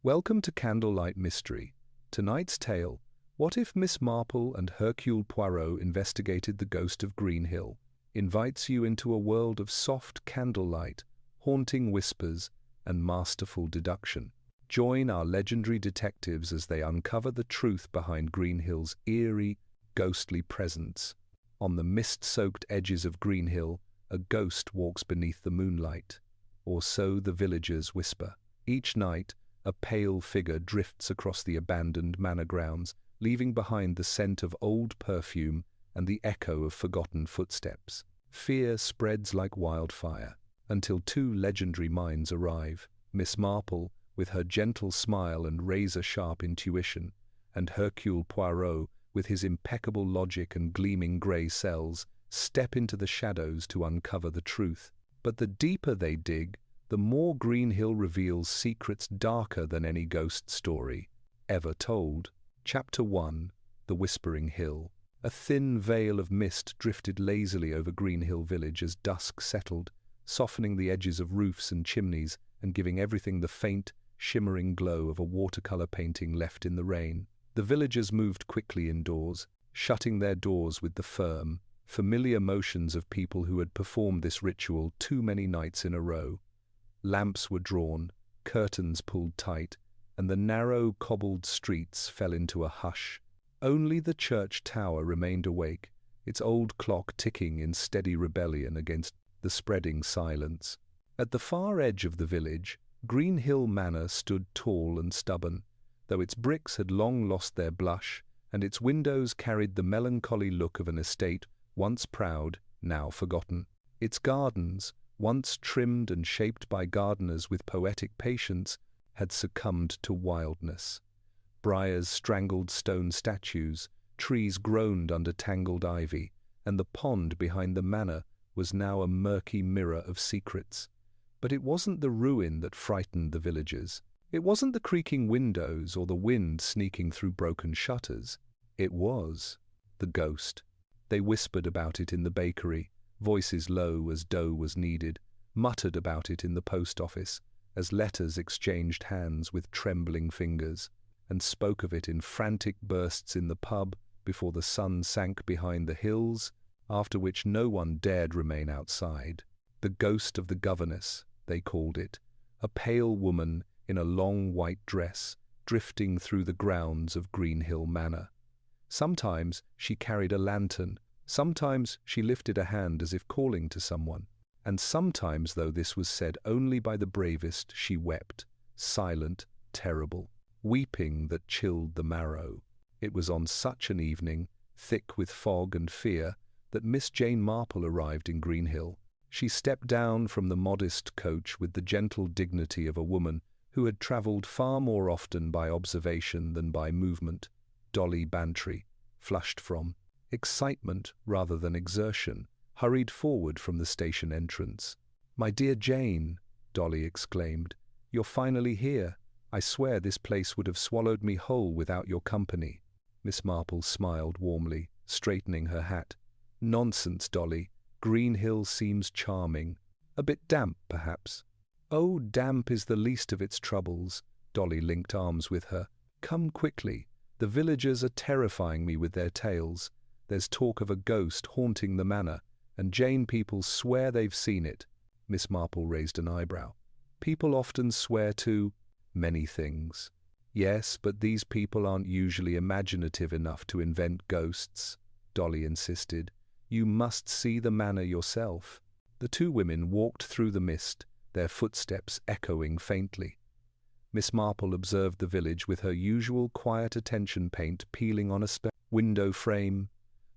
Welcome to Candlelight Mystery. Tonight's tale, what if Miss Marple and Hercule Poirot investigated the ghost of Greenhill, invites you into a world of soft candlelight, haunting whispers, and masterful deduction. Join our legendary detectives as they uncover the truth behind Greenhill's eerie, ghostly presence. On the mist-soaked edges of Greenhill, a ghost walks beneath the moonlight, or so the villagers whisper. Each night, a pale figure drifts across the abandoned manor grounds, leaving behind the scent of old perfume and the echo of forgotten footsteps. Fear spreads like wildfire, until two legendary minds arrive. Miss Marple, with her gentle smile and razor-sharp intuition, and Hercule Poirot, with his impeccable logic and gleaming grey cells, step into the shadows to uncover the truth. But the deeper they dig, the more Greenhill reveals secrets darker than any ghost story ever told. Chapter 1: The Whispering Hill. A thin veil of mist drifted lazily over Greenhill village as dusk settled, softening the edges of roofs and chimneys and giving everything the faint, shimmering glow of a watercolor painting left in the rain. The villagers moved quickly indoors, shutting their doors with the firm, familiar motions of people who had performed this ritual too many nights in a row. Lamps were drawn, curtains pulled tight, and the narrow, cobbled streets fell into a hush. Only the church tower remained awake, its old clock ticking in steady rebellion against the spreading silence. At the far edge of the village, Greenhill Manor stood tall and stubborn, though its bricks had long lost their blush, and its windows carried the melancholy look of an estate once proud, now forgotten. Its gardens, once trimmed and shaped by gardeners with poetic patience, had succumbed to wildness. Briars strangled stone statues, trees groaned under tangled ivy, and the pond behind the manor was now a murky mirror of secrets. But it wasn't the ruin that frightened the villagers. It wasn't the creaking windows or the wind sneaking through broken shutters. It was the ghost. They whispered about it in the bakery, voices low as dough was kneaded, muttered about it in the post office, as letters exchanged hands with trembling fingers, and spoke of it in frantic bursts in the pub before the sun sank behind the hills, after which no one dared remain outside. The ghost of the governess, they called it, a pale woman in a long white dress, drifting through the grounds of Greenhill Manor. Sometimes she carried a lantern, sometimes she lifted a hand as if calling to someone, and sometimes, though this was said only by the bravest, she wept, silent, terrible, weeping that chilled the marrow. It was on such an evening, thick with fog and fear, that Miss Jane Marple arrived in Greenhill. She stepped down from the modest coach with the gentle dignity of a woman who had travelled far more often by observation than by movement. Dolly Bantry, flushed from excitement rather than exertion, hurried forward from the station entrance. "My dear Jane," Dolly exclaimed, "you're finally here. I swear this place would have swallowed me whole without your company." Miss Marple smiled warmly, straightening her hat. "Nonsense, Dolly. Greenhill seems charming. A bit damp, perhaps." "Oh, damp is the least of its troubles." Dolly linked arms with her. "Come quickly. The villagers are terrifying me with their tales. There's talk of a ghost haunting the manor, and Jane people swear they've seen it." Miss Marple raised an eyebrow. "People often swear to many things." "Yes, but these people aren't usually imaginative enough to invent ghosts," Dolly insisted. "You must see the manor yourself." The two women walked through the mist, their footsteps echoing faintly. Miss Marple observed the village with her usual quiet attention, paint peeling on a window frame,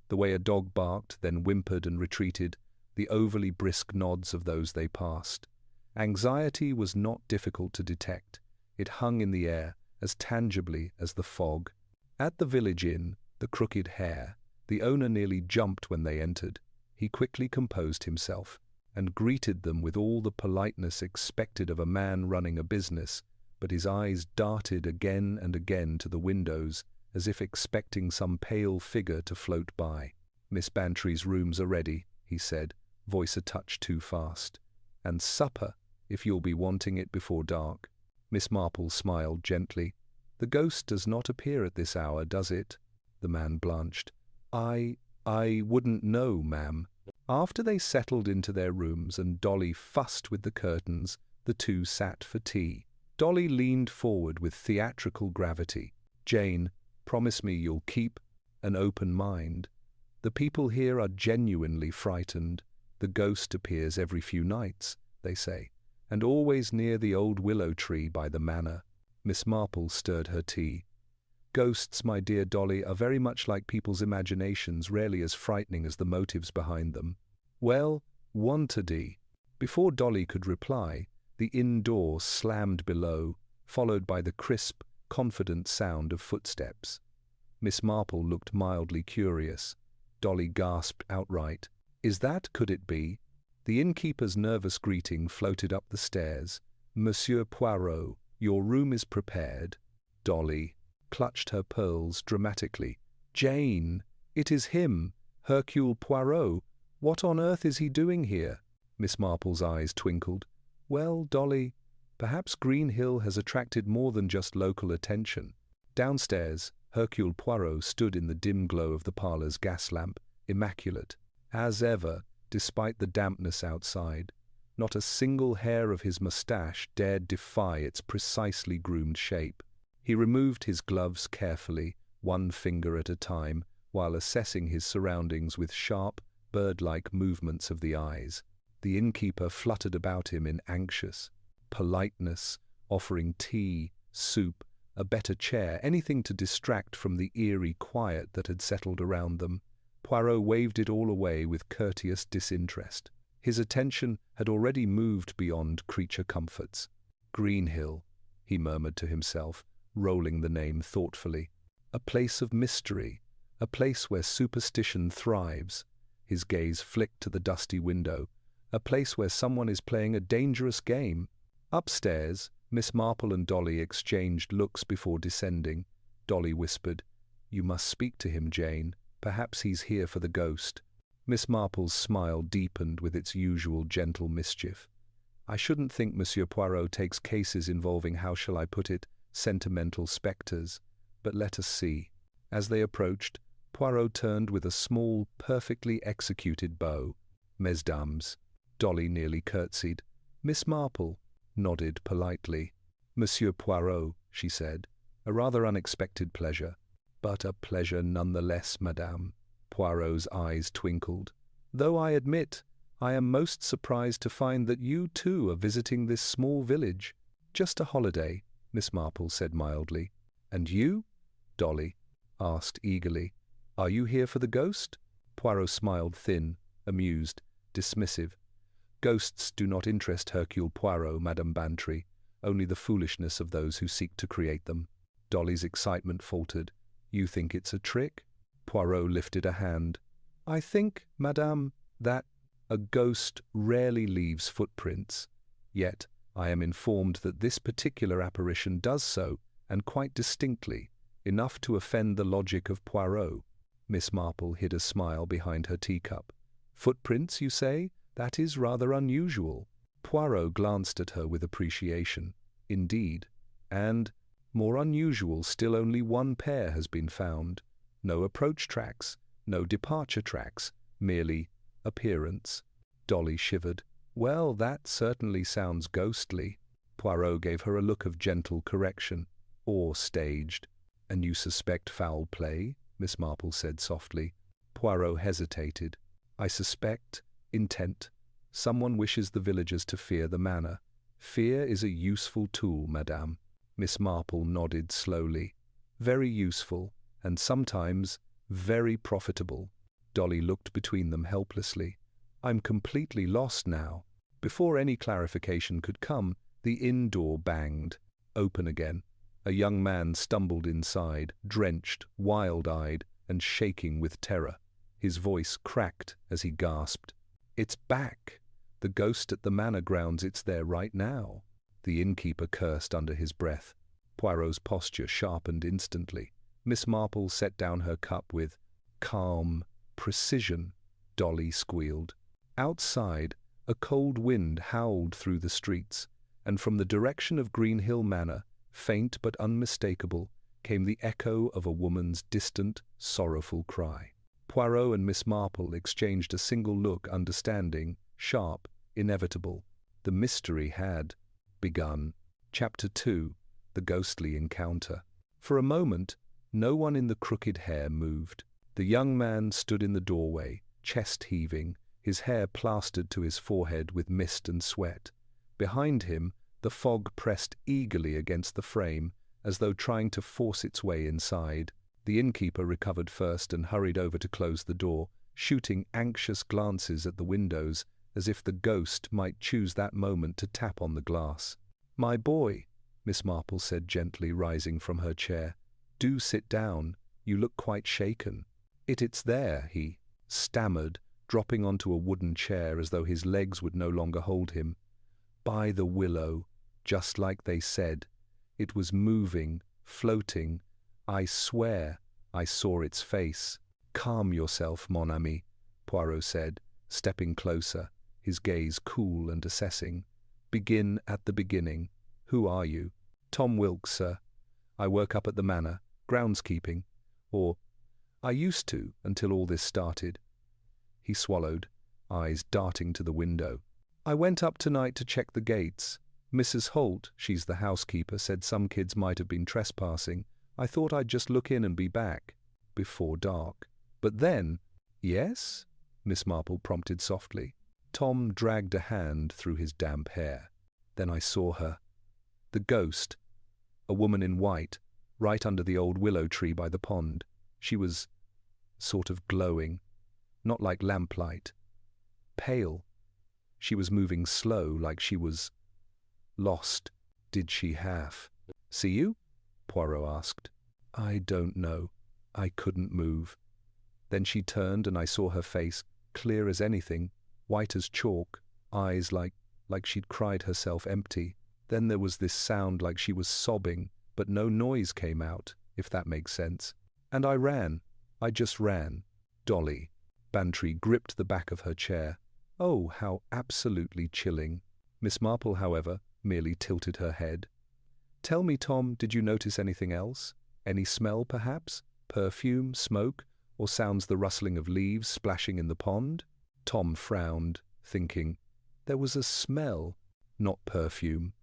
the way a dog barked, then whimpered and retreated, the overly brisk nods of those they passed. Anxiety was not difficult to detect. It hung in the air, as tangibly as the fog. At the village inn, the Crooked Hare, the owner nearly jumped when they entered. He quickly composed himself, and greeted them with all the politeness expected of a man running a business, but his eyes darted again and again to the windows, as if expecting some pale figure to float by. "Miss Bantry's rooms are ready," he said, voice a touch too fast. "And supper, if you'll be wanting it before dark." Miss Marple smiled gently. "The ghost does not appear at this hour, does it?" The man blanched. I wouldn't know, ma'am." After they settled into their rooms and Dolly fussed with the curtains, the two sat for tea. Dolly leaned forward with theatrical gravity. "Jane, promise me you'll keep an open mind. The people here are genuinely frightened. The ghost appears every few nights, they say, and always near the old willow tree by the manor." Miss Marple stirred her tea. "Ghosts, my dear Dolly, are very much like people's imaginations, rarely as frightening as the motives behind them." "Well, wantedly." Before Dolly could reply, the inn door slammed below, followed by the crisp, confident sound of footsteps. Miss Marple looked mildly curious. Dolly gasped outright. Could it be? The innkeeper's nervous greeting floated up the stairs. "Monsieur Poirot, your room is prepared." Dolly clutched her pearls dramatically. "Jane, it is him, Hercule Poirot. What on earth is he doing here?" Miss Marple's eyes twinkled. "Well, Dolly, perhaps Greenhill has attracted more than just local attention." Downstairs, Hercule Poirot stood in the dim glow of the parlour's gas lamp, immaculate, as ever, despite the dampness outside. Not a single hair of his moustache dared defy its precisely groomed shape. He removed his gloves carefully, one finger at a time, while assessing his surroundings with sharp, bird-like movements of the eyes. The innkeeper fluttered about him in anxious politeness, offering tea, soup, a better chair, anything to distract from the eerie quiet that had settled around them. Poirot waved it all away with courteous disinterest. His attention had already moved beyond creature comforts. "Greenhill," he murmured to himself, rolling the name thoughtfully. "A place of mystery, a place where superstition thrives." His gaze flicked to the dusty window. "A place where someone is playing a dangerous game." Upstairs, Miss Marple and Dolly exchanged looks before descending. Dolly whispered, "You must speak to him, Jane. Perhaps he's here for the ghost." Miss Marple's smile deepened with its usual gentle mischief. "I shouldn't think Monsieur Poirot takes cases involving, how shall I put it, sentimental spectres. But let us see." As they approached, Poirot turned with a small, perfectly executed bow. "Mesdames." Dolly nearly curtsied. Miss Marple nodded politely. "Monsieur Poirot," she said, "a rather unexpected pleasure." "But a pleasure nonetheless, madame." Poirot's eyes twinkled. "Though I admit I am most surprised to find that you too are visiting this small village." "Just a holiday," Miss Marple said mildly. "And you?" Dolly asked eagerly. "Are you here for the ghost?" Poirot smiled thin, amused, dismissive. "Ghosts do not interest Hercule Poirot, Madame Bantry, only the foolishness of those who seek to create them." Dolly's excitement faltered. "You think it's a trick?" Poirot lifted a hand. "I think, madame, that a ghost rarely leaves footprints. Yet I am informed that this particular apparition does so, and quite distinctly, enough to offend the logic of Poirot." Miss Marple hid a smile behind her teacup. "Footprints, you say? That is rather unusual." Poirot glanced at her with appreciation. "Indeed. And, more unusual still, only one pair has been found. No approach tracks, no departure tracks, merely appearance." Dolly shivered. "Well, that certainly sounds ghostly." Poirot gave her a look of gentle correction. "Or staged." "And you suspect foul play?" Miss Marple said softly. Poirot hesitated. "I suspect intent. Someone wishes the villagers to fear the manor. Fear is a useful tool, madame." Miss Marple nodded slowly. "Very useful, and sometimes very profitable." Dolly looked between them helplessly. "I'm completely lost now." Before any clarification could come, the inn door banged. Open again. A young man stumbled inside, drenched, wild-eyed, and shaking with terror. His voice cracked as he gasped, "It's back! The ghost at the manor grounds, it's there right now." The innkeeper cursed under his breath. Poirot's posture sharpened instantly. Miss Marple set down her cup with calm precision. Dolly squealed. Outside, a cold wind howled through the streets. and from the direction of Greenhill Manor, faint but unmistakable, came the echo of a woman's distant, sorrowful cry. Poirot and Miss Marple exchanged a single look, understanding, sharp, inevitable. The mystery had begun. Chapter 2. The Ghostly Encounter. For a moment, no one in the crooked hair moved. The young man stood in the doorway, chest heaving, his hair plastered to his forehead with mist and sweat. Behind him, the fog pressed eagerly against the frame, as though trying to force its way inside. The innkeeper recovered first and hurried over to close the door, shooting anxious glances at the windows, as if the ghost might choose that moment to tap on the glass. "My boy," Miss Marple said gently, rising from her chair, "do sit down. You look quite shaken." It's there," he stammered, dropping onto a wooden chair as though his legs would no longer hold him. "By the willow, just like they said. It was moving, floating. I swear I saw its face." "Calm yourself, mon ami," Poirot said, stepping closer, his gaze cool and assessing. "Begin at the beginning. Who are you?" "Tom Wilkes, sir. I work up at the manor, groundskeeping. Or, I used to, until all this started." He swallowed, eyes darting to the window. "I went up tonight to check the gates. Mrs. Holt, she's the housekeeper, said some kids might have been trespassing. I thought I'd just look in and be back before dark. But then—" "Yes?" Miss Marple prompted softly. Tom dragged a hand through his damp hair. "Then I saw her. The ghost. A woman in white, right under the old willow tree by the pond. She was sort of glowing, not like lamplight. Pale. She was moving slow, like she was lost." "Did she see you?" Poirot asked. "I don't know. I couldn't move. Then she turned and I saw her face, clear as anything, white as chalk, eyes like she'd cried herself empty. Then there was this sound like she was sobbing, but no noise came out, if that makes sense. And I ran. I just ran." "Dolly." Bantry gripped the back of her chair. "Oh, how absolutely chilling." Miss Marple, however, merely tilted her head. "Tell me, Tom, did you notice anything else? Any smell, perhaps? Perfume, smoke, or sounds the rustling of leaves splashing in the pond?" Tom frowned, thinking. There was a smell, not perfume.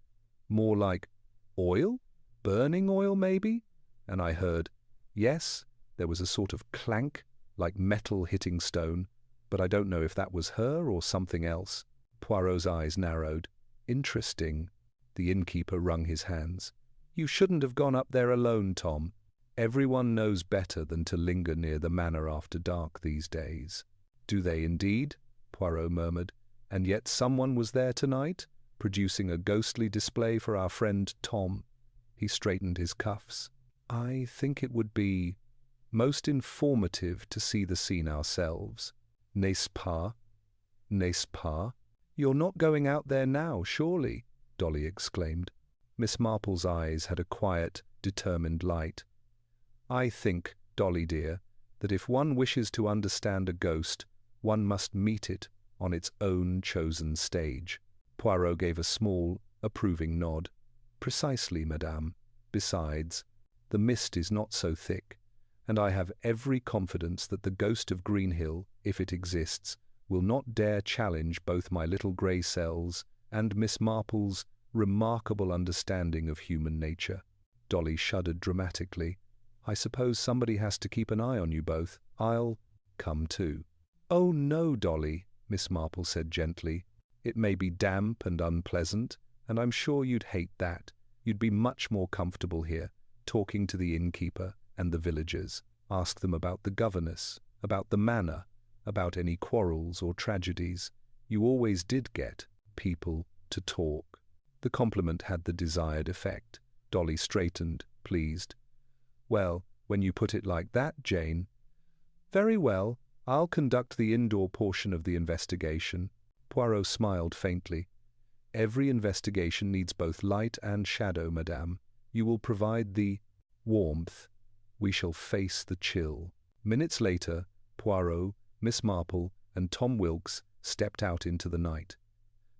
More like oil? Burning oil, maybe? And I heard, yes, there was a sort of clank, like metal hitting stone, but I don't know if that was her or something else. Poirot's eyes narrowed. "Interesting." The innkeeper wrung his hands. "You shouldn't have gone up there alone, Tom. Everyone knows better than to linger near the manor after dark these days." "Do they indeed?" Poirot murmured. "And yet someone was there tonight, producing a ghostly display for our friend Tom." He straightened his cuffs. "I think it would be most informative to see the scene ourselves. N'est-ce pas? N'est-ce pas?" "You're not going out there now, surely?" Dolly exclaimed. Miss Marple's eyes had a quiet, determined light. "I think, Dolly dear, that if one wishes to understand a ghost, one must meet it on its own chosen stage." Poirot gave a small, approving nod. "Precisely, madame. Besides, the mist is not so thick, and I have every confidence that the ghost of Greenhill, if it exists, will not dare challenge both my little grey cells and Miss Marple's remarkable understanding of human nature." Dolly shuddered dramatically. "I suppose somebody has to keep an eye on you both. I'll come too." "Oh no, Dolly," Miss Marple said gently. "It may be damp and unpleasant, and I'm sure you'd hate that. You'd be much more comfortable here, talking to the innkeeper and the villagers. Ask them about the governess, about the manor, about any quarrels or tragedies. You always did get people to talk." The compliment had the desired effect. Dolly straightened, pleased. "Well, when you put it like that, Jane—" "Very well, I'll conduct the indoor portion of the investigation." Poirot smiled faintly. "Every investigation needs both light and shadow, madame. You will provide the warmth. We shall face the chill." Minutes later, Poirot, Miss Marple, and Tom Wilkes stepped out into the night.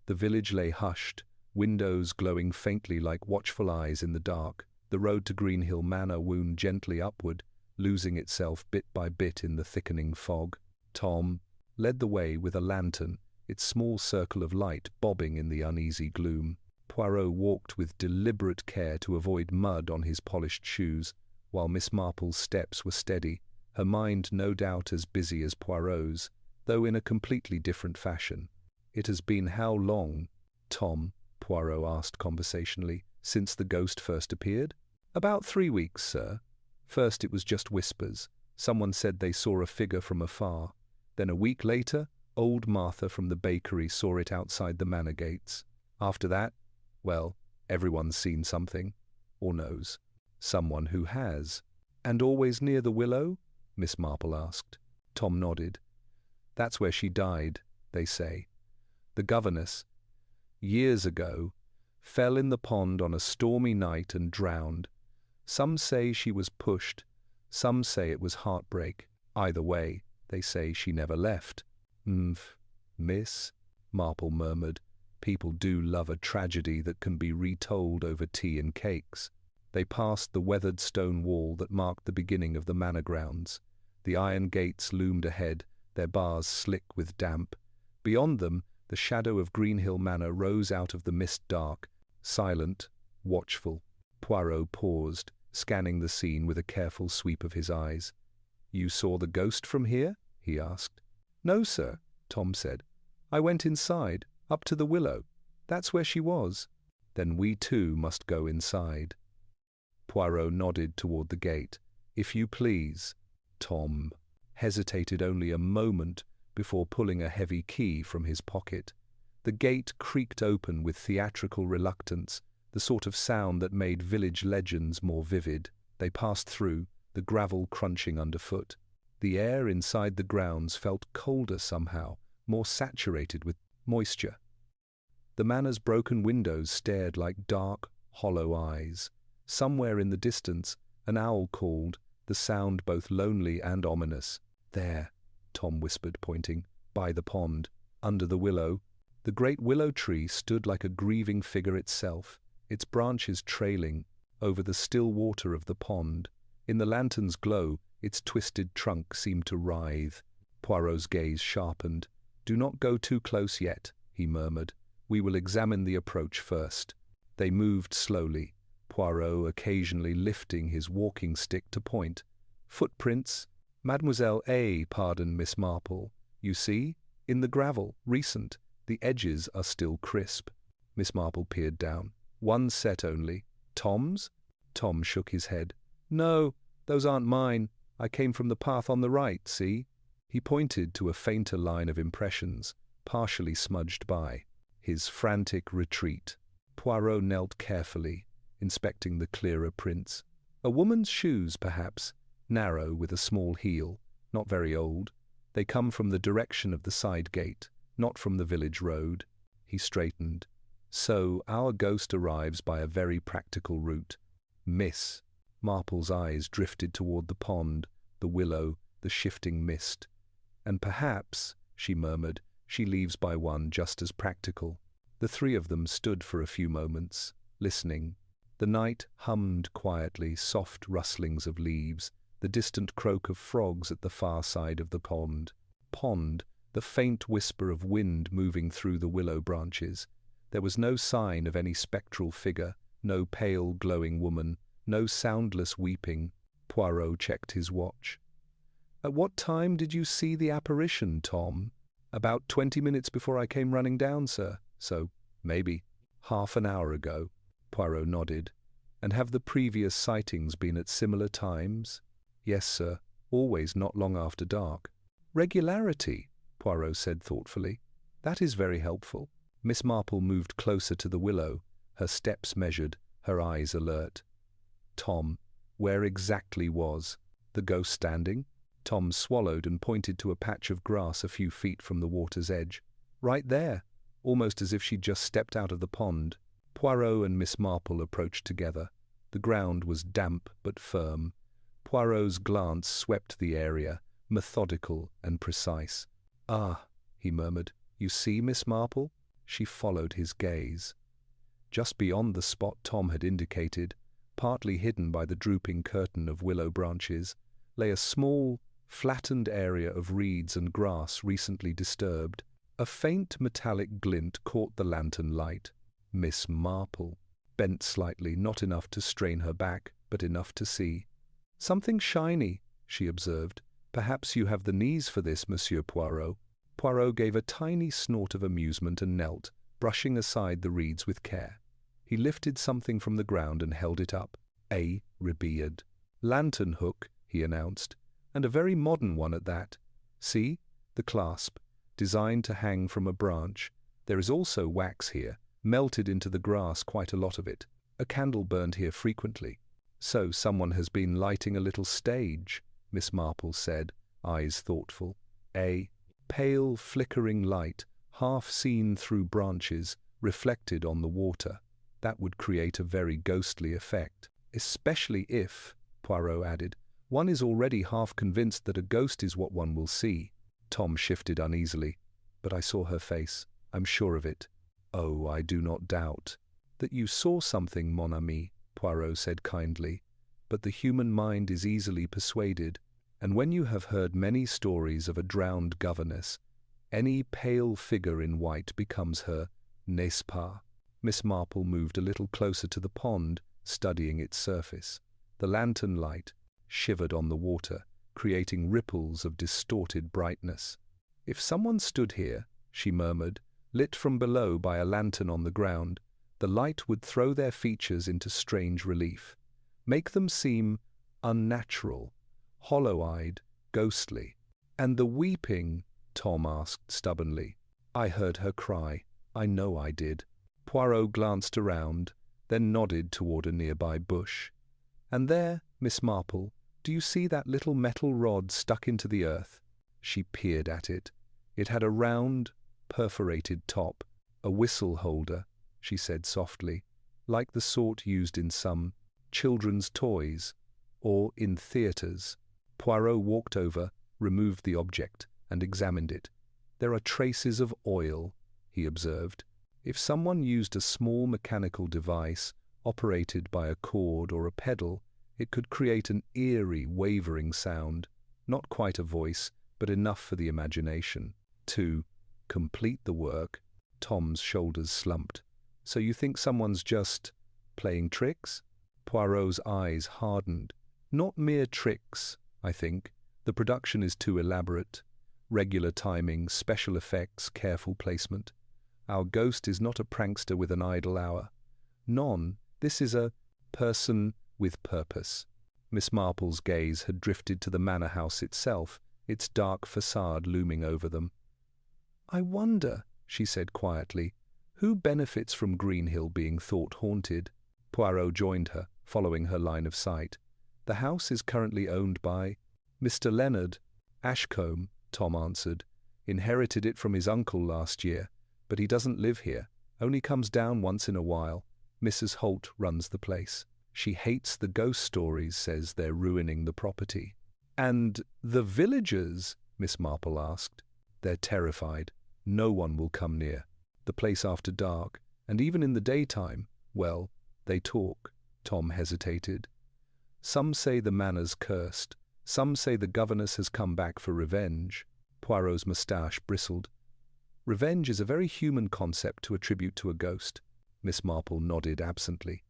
The village lay hushed, windows glowing faintly like watchful eyes in the dark. The road to Greenhill Manor wound gently upward, losing itself bit by bit in the thickening fog. Tom led the way with a lantern, its small circle of light bobbing in the uneasy gloom. Poirot walked with deliberate care to avoid mud on his polished shoes, while Miss Marple's steps were steady, her mind no doubt as busy as Poirot's, though in a completely different fashion. "It has been how long, Tom?" Poirot asked conversationally, "since the ghost first appeared?" "About 3 weeks, sir. First it was just whispers. Someone said they saw a figure from afar. Then a week later, old Martha from the bakery saw it outside the manor gates. After that, well, everyone's seen something, or knows. Someone who has." "And always near the willow?" Miss Marple asked. Tom nodded. "That's where she died, they say. The governess, years ago, fell in the pond on a stormy night and drowned. Some say she was pushed, some say it was heartbreak. Either way, they say she never left." Miss," Marple murmured. "People do love a tragedy that can be retold over tea and cakes." They passed the weathered stone wall that marked the beginning of the manor grounds. The iron gates loomed ahead, their bars slick with damp. Beyond them, the shadow of Greenhill Manor rose out of the mist dark, silent, watchful. Poirot paused, scanning the scene with a careful sweep of his eyes. "You saw the ghost from here?" he asked. "No, sir," Tom said. "I went inside, up to the willow. That's where she was." "Then we too must go inside." Poirot nodded toward the gate. "If you please." Tom hesitated only a moment before pulling a heavy key from his pocket. The gate creaked open with theatrical reluctance, the sort of sound that made village legends more vivid. They passed through, the gravel crunching underfoot. The air inside the grounds felt colder somehow, more saturated with moisture. The manor's broken windows stared like dark, hollow eyes. Somewhere in the distance, an owl called, the sound both lonely and ominous. "There," Tom whispered, pointing, "by the pond, under the willow." The great willow tree stood like a grieving figure itself, its branches trailing over the still water of the pond. In the lantern's glow, its twisted trunk seemed to writhe. Poirot's gaze sharpened. "Do not go too close yet," he murmured. "We will examine the approach first." They moved slowly, Poirot occasionally lifting his walking stick to point. "Footprints, Mademoiselle A. Pardon, Miss Marple. You see, in the gravel, recent. The edges are still crisp." Miss Marple peered down. "One set only. Tom's?" Tom shook his head. "No, those aren't mine. I came from the path on the right, see?" He pointed to a fainter line of impressions, partially smudged by. His frantic retreat. Poirot knelt carefully, inspecting the clearer prints. A woman's shoes, perhaps, narrow with a small heel, not very old. They come from the direction of the side gate, not from the village road. He straightened. "So our ghost arrives by a very practical route." "Miss." Marple's eyes drifted toward the pond, the willow, the shifting mist. "And perhaps," she murmured, "she leaves by one just as practical." The three of them stood for a few moments, listening. The night hummed quietly, soft rustlings of leaves, the distant croak of frogs at the far side of the pond. The faint whisper of wind moving through the willow branches. There was no sign of any spectral figure, no pale, glowing woman, no soundless weeping. Poirot checked his watch. "At what time did you see the apparition, Tom?" "About 20 minutes before I came running down, sir. So, maybe half an hour ago." Poirot nodded. "And have the previous sightings been at similar times?" "Yes, sir. Always not long after dark." "Regularity," Poirot said thoughtfully. "That is very helpful." Miss Marple moved closer to the willow, her steps measured, her eyes alert. "Tom, where exactly was the ghost standing?" Tom swallowed and pointed to a patch of grass a few feet from the water's edge. "Right there, almost as if she'd just stepped out of the pond." Poirot and Miss Marple approached together. The ground was damp but firm. Poirot's glance swept the area, methodical and precise. "Ah," he murmured, "you see, Miss Marple?" She followed his gaze. Just beyond the spot Tom had indicated, partly hidden by the drooping curtain of willow branches, lay a small, flattened area of reeds and grass recently disturbed. A faint metallic glint caught the lantern light. Miss Marple bent slightly, not enough to strain her back, but enough to see. "Something shiny," she observed. "Perhaps you have the knees for this, Monsieur Poirot." Poirot gave a tiny snort of amusement and knelt, brushing aside the reeds with care. He lifted something from the ground and held it up. "A rebeard lantern hook," he announced, "and a very modern one at that. See, the clasp, designed to hang from a branch. There is also wax here, melted into the grass, quite a lot of it. A candle burned here frequently." "So someone has been lighting a little stage," Miss Marple said, eyes thoughtful. A pale, flickering light, half seen through branches, reflected on the water. That would create a very ghostly effect. "Especially if," Poirot added, "one is already half convinced that a ghost is what one will see." Tom shifted uneasily. "But I saw her face. I'm sure of it." "Oh, I do not doubt that you saw something, mon ami," Poirot said kindly, "but the human mind is easily persuaded, and when you have heard many stories of a drowned governess, any pale figure in white becomes her, n'est-ce pas?" Miss Marple moved a little closer to the pond, studying its surface. The lantern light shivered on the water, creating ripples of distorted brightness. "If someone stood here," she murmured, "lit from below by a lantern on the ground, the light would throw their features into strange relief, make them seem unnatural, hollow-eyed, ghostly." "And the weeping?" Tom asked stubbornly. "I heard her cry. I know I did." Poirot glanced around, then nodded toward a nearby bush. "And there, Miss Marple, do you see that little metal rod stuck into the earth?" She peered at it. It had a round, perforated top, "a whistle holder," she said softly, "like the sort used in some children's toys, or in theatres." Poirot walked over, removed the object, and examined it. "There are traces of oil," he observed. "If someone used a small mechanical device, operated by a cord or a pedal, it could create an eerie, wavering sound, not quite a voice, but enough for the imagination. To complete the work." Tom's shoulders slumped. "So you think someone's just playing tricks?" Poirot's eyes hardened. "Not mere tricks, I think. The production is too elaborate. Regular timing, special effects, careful placement. Our ghost is not a prankster with an idle hour. Non, this is a person with purpose." Miss Marple's gaze had drifted to the manor house itself, its dark facade looming over them. "I wonder," she said quietly, "who benefits from Greenhill being thought haunted?" Poirot joined her, following her line of sight. "The house is currently owned by Mr. Leonard Ashcombe," Tom answered. "Inherited it from his uncle last year, but he doesn't live here, only comes down once in a while. Mrs. Holt runs the place. She hates the ghost stories, says they're ruining the property." "And the villagers?" Miss Marple asked. "They're terrified. No one will come near. The place after dark, and even in the daytime, well, they talk." Tom hesitated. "Some say the manor's cursed. Some say the governess has come back for revenge." Poirot's moustache bristled. "Revenge is a very human concept to attribute to a ghost." Miss Marple nodded absently.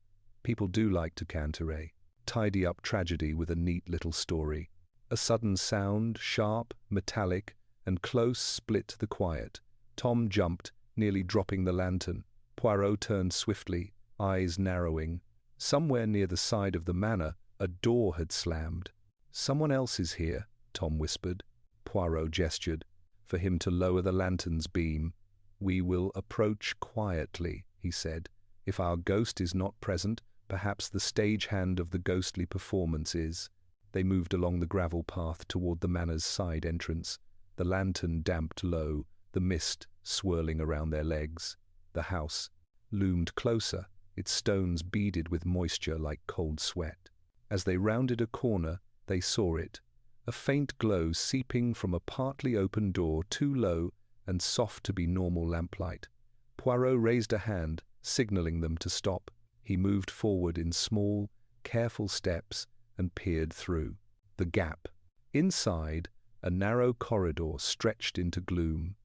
"People do like to canter, tidy up tragedy with a neat little story." A sudden sound, sharp, metallic, and close, split the quiet. Tom jumped, nearly dropping the lantern. Poirot turned swiftly, eyes narrowing. Somewhere near the side of the manor, a door had slammed. "Someone else is here," Tom whispered. Poirot gestured for him to lower the lantern's beam. "We will approach quietly," he said. "If our ghost is not present, perhaps the stagehand of the ghostly performance is." They moved along the gravel path toward the manor's side entrance, the lantern damped low, the mist swirling around their legs. The house loomed closer, its stones beaded with moisture like cold sweat. As they rounded a corner, they saw it, a faint glow seeping from a partly open door, too low and soft to be normal lamplight. Poirot raised a hand, signaling them to stop. He moved forward in small, careful steps and peered through the gap. Inside, a narrow corridor stretched into gloom.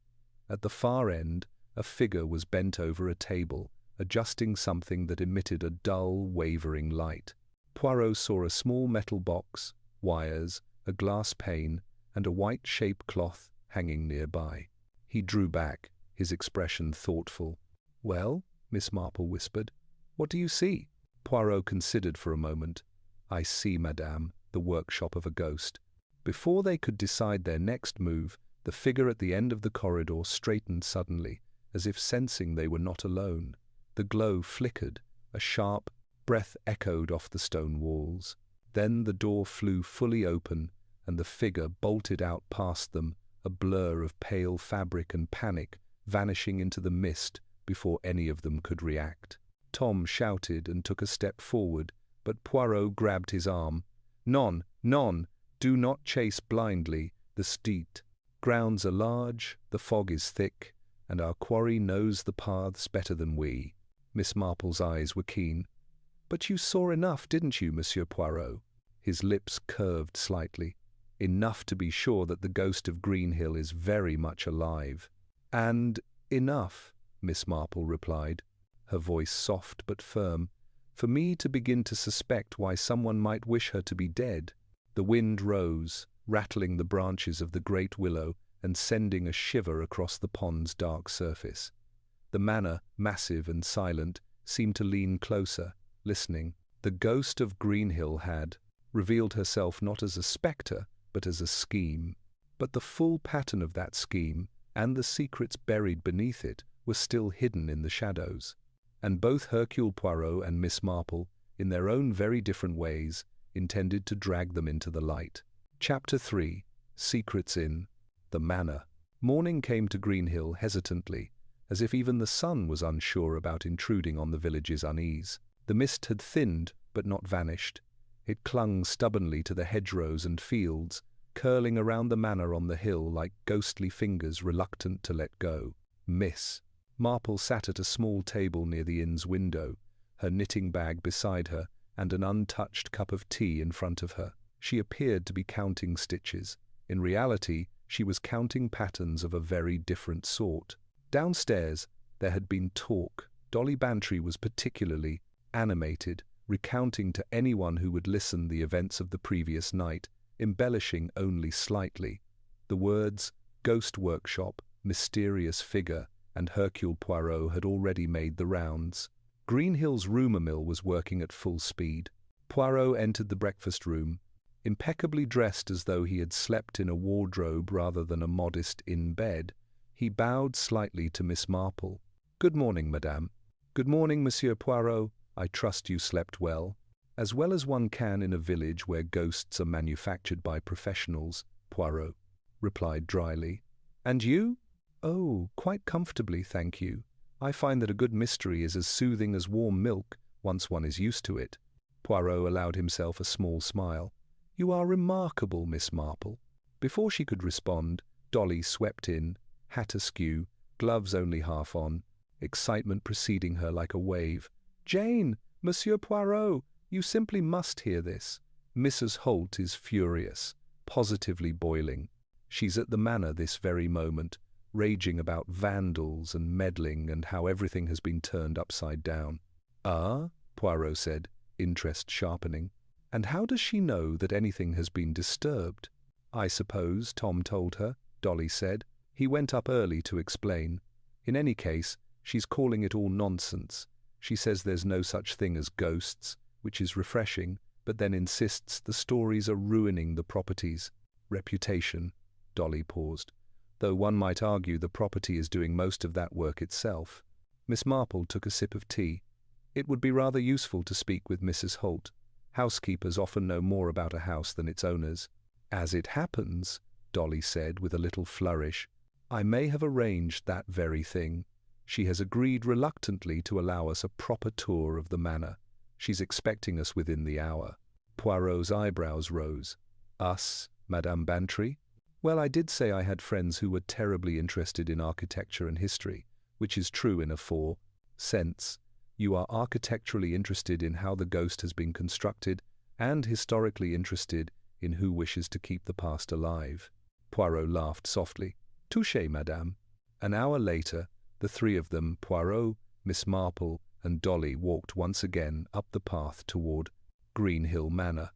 At the far end, a figure was bent over a table, adjusting something that emitted a dull, wavering light. Poirot saw a small metal box, wires, a glass pane, and a white shape cloth hanging nearby. He drew back, his expression thoughtful. "Well," Miss Marple whispered, "what do you see?" Poirot considered for a moment. "I see, madame, the workshop of a ghost." Before they could decide their next move, the figure at the end of the corridor straightened suddenly, as if sensing they were not alone. The glow flickered, a sharp breath echoed off the stone walls. Then the door flew fully open, and the figure bolted out past them, a blur of pale fabric and panic, vanishing into the mist before any of them could react. Tom shouted and took a step forward, but Poirot grabbed his arm. "Non, non, do not chase blindly. The street grounds are large, the fog is thick, and our quarry knows the paths better than we." Miss Marple's eyes were keen. "But you saw enough, didn't you, Monsieur Poirot?" His lips curved slightly. "Enough to be sure that the ghost of Greenhill is very much alive." "And enough," Miss Marple replied, her voice soft but firm, "for me to begin to suspect why someone might wish her to be dead." The wind rose, rattling the branches of the great willow and sending a shiver across the pond's dark surface. The manor, massive and silent, seemed to lean closer, listening. The ghost of Greenhill had revealed herself not as a spectre, but as a scheme. But the full pattern of that scheme, and the secrets buried beneath it, were still hidden in the shadows. And both Hercule Poirot and Miss Marple, in their own very different ways, intended to drag them into the light. Chapter 3. Secrets in the Manor. Morning came to Greenhill hesitantly, as if even the sun was unsure about intruding on the village's unease. The mist had thinned, but not vanished. It clung stubbornly to the hedgerows and fields, curling around the manor on the hill like ghostly fingers reluctant to let go. Miss Marple sat at a small table near the inn's window, her knitting bag beside her and an untouched cup of tea in front of her. She appeared to be counting stitches. In reality, she was counting patterns of a very different sort. Downstairs, there had been talk. Dolly Bantry was particularly animated, recounting to anyone who would listen the events of the previous night, embellishing only slightly. The words ghost workshop, mysterious figure, and Hercule Poirot had already made the rounds. Greenhill's rumour mill was working at full speed. Poirot entered the breakfast room, impeccably dressed as though he had slept in a wardrobe rather than a modest inn bed. He bowed slightly to Miss Marple. "Good morning, madame." "Good morning, Monsieur Poirot. I trust you slept well." "As well as one can in a village where ghosts are manufactured by professionals," Poirot replied dryly. "And you?" "Oh, quite comfortably, thank you. I find that a good mystery is as soothing as warm milk, once one is used to it." Poirot allowed himself a small smile. "You are remarkable, Miss Marple." Before she could respond, Dolly swept in, hat askew, gloves only half on, excitement preceding her like a wave. "Jane! Monsieur Poirot! You simply must hear this. Mrs. Holt is furious, positively boiling. She's at the manor this very moment, raging about vandals and meddling and how everything has been turned upside down." "Ah?" Poirot said, interest sharpening. "And how does she know that anything has been disturbed?" "I suppose Tom told her," Dolly said. "He went up early to explain. In any case, she's calling it all nonsense. She says there's no such thing as ghosts, which is refreshing, but then insists the stories are ruining the property's reputation." Dolly paused. "Though one might argue the property is doing most of that work itself." Miss Marple took a sip of tea. "It would be rather useful to speak with Mrs. Holt. Housekeepers often know more about a house than its owners." "As it happens," Dolly said with a little flourish, "I may have arranged that very thing. She has agreed reluctantly to allow us a proper tour of the manor. She's expecting us within the hour." Poirot's eyebrows rose. "Us, Madame Bantry?" "Well, I did say I had friends who were terribly interested in architecture and history, which is true in a sense, You are architecturally interested in how the ghost has been constructed and historically interested in who wishes to keep the past alive." Poirot laughed softly. "Touché, madame." An hour later, the three of them, Poirot, Miss Marple, and Dolly, walked once again up the path toward Greenhill Manor.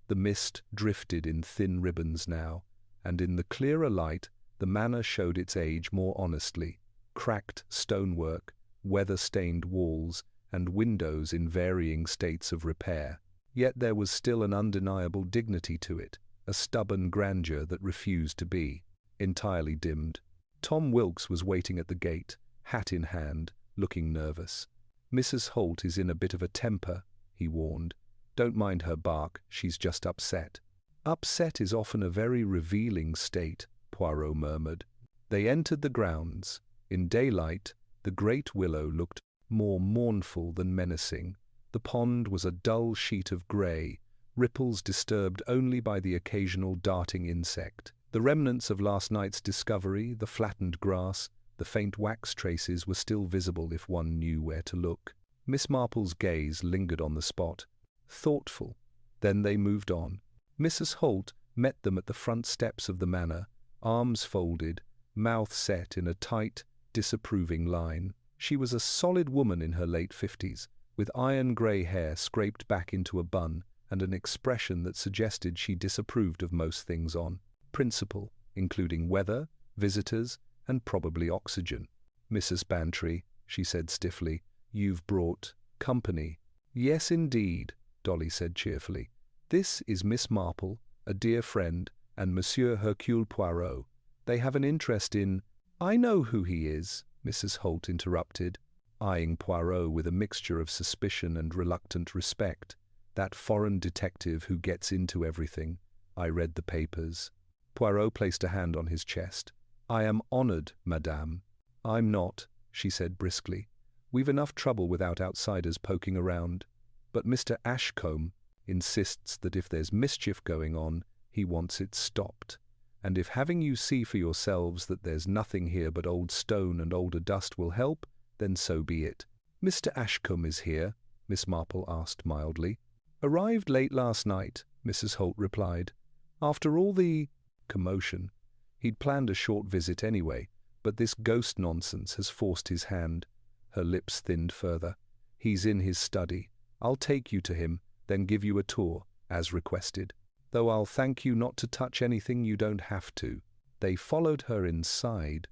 The mist drifted in thin ribbons now, and in the clearer light the manor showed its age more honestly: cracked stonework, weather-stained walls, and windows in varying states of repair. Yet there was still an undeniable dignity to it, a stubborn grandeur that refused to be entirely dimmed. Tom Wilkes was waiting at the gate, hat in hand, looking nervous. "Mrs. Holt is in a bit of a temper," he warned. "Don't mind her bark, she's just upset." "Upset is often a very revealing state," Poirot murmured. They entered the grounds. In daylight, the great willow looked more mournful than menacing. The pond was a dull sheet of grey, ripples disturbed only by the occasional darting insect. The remnants of last night's discovery, the flattened grass, the faint wax traces were still visible if one knew where to look. Miss Marple's gaze lingered on the spot, thoughtful. Then they moved on. Mrs. Holt met them at the front steps of the manor, arms folded, mouth set in a tight, disapproving line. She was a solid woman in her late 50s, with iron-grey hair scraped back into a bun and an expression that suggested she disapproved of most things on principle, including weather, visitors, and probably oxygen. "Mrs. Bantry," she said stiffly, "you've brought company." "Yes, indeed," Dolly said cheerfully. "This is Miss Marple, a dear friend, and Monsieur Hercule Poirot. They have an interest in—" "I know who he is," Mrs. Holt interrupted, eyeing Poirot with a mixture of suspicion and reluctant respect. "That foreign detective who gets into everything. I read the papers." Poirot placed a hand on his chest. "I am honored, madame." "I'm not," she said briskly. "We've enough trouble without outsiders poking around. But Mr. Ashcombe insists that if there's mischief going on, he wants it stopped. And if having you see for yourselves that there's nothing here but old stone and older dust will help, then so be it." "Mr. Ashcombe is here?" Miss Marple asked mildly. "Arrived late last night," Mrs. Holt replied. "After all the commotion. He'd planned a short visit anyway, but this ghost nonsense has forced his hand." Her lips thinned further. "He's in his study. I'll take you to him, then give you a tour, as requested. Though I'll thank you not to touch anything you don't have to." They followed her inside.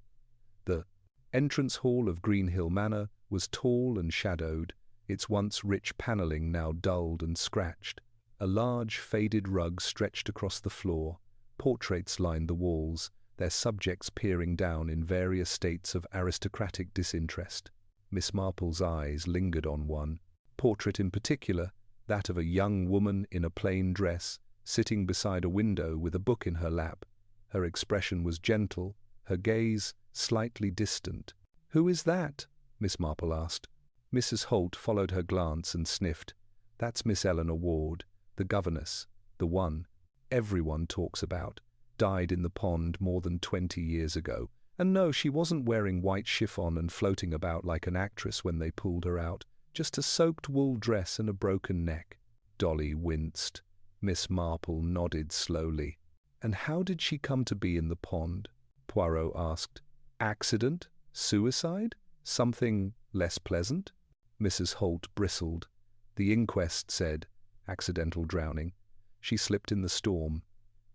The entrance hall of Greenhill Manor was tall and shadowed, its once rich panelling now dulled and scratched. A large faded rug stretched across the floor. Portraits lined the walls, their subjects peering down in various states of aristocratic disinterest. Miss Marple's eyes lingered on one portrait in particular, that of a young woman in a plain dress, sitting beside a window with a book in her lap. Her expression was gentle, her gaze slightly distant. "Who is that?" Miss Marple asked. Mrs. Holt followed her glance and sniffed. "That's Miss Eleanor Ward, the governess, the one everyone talks about. Died in the pond more than 20 years ago. And no, she wasn't wearing white chiffon and floating about like an actress when they pulled her out. Just a soaked wool dress and a broken neck." Dolly winced. Miss Marple nodded slowly. "And how did she come to be in the pond?" Poirot asked. "Accident? Suicide? Something less pleasant?" Mrs. Holt bristled. "The inquest said accidental drowning. She slipped in the storm.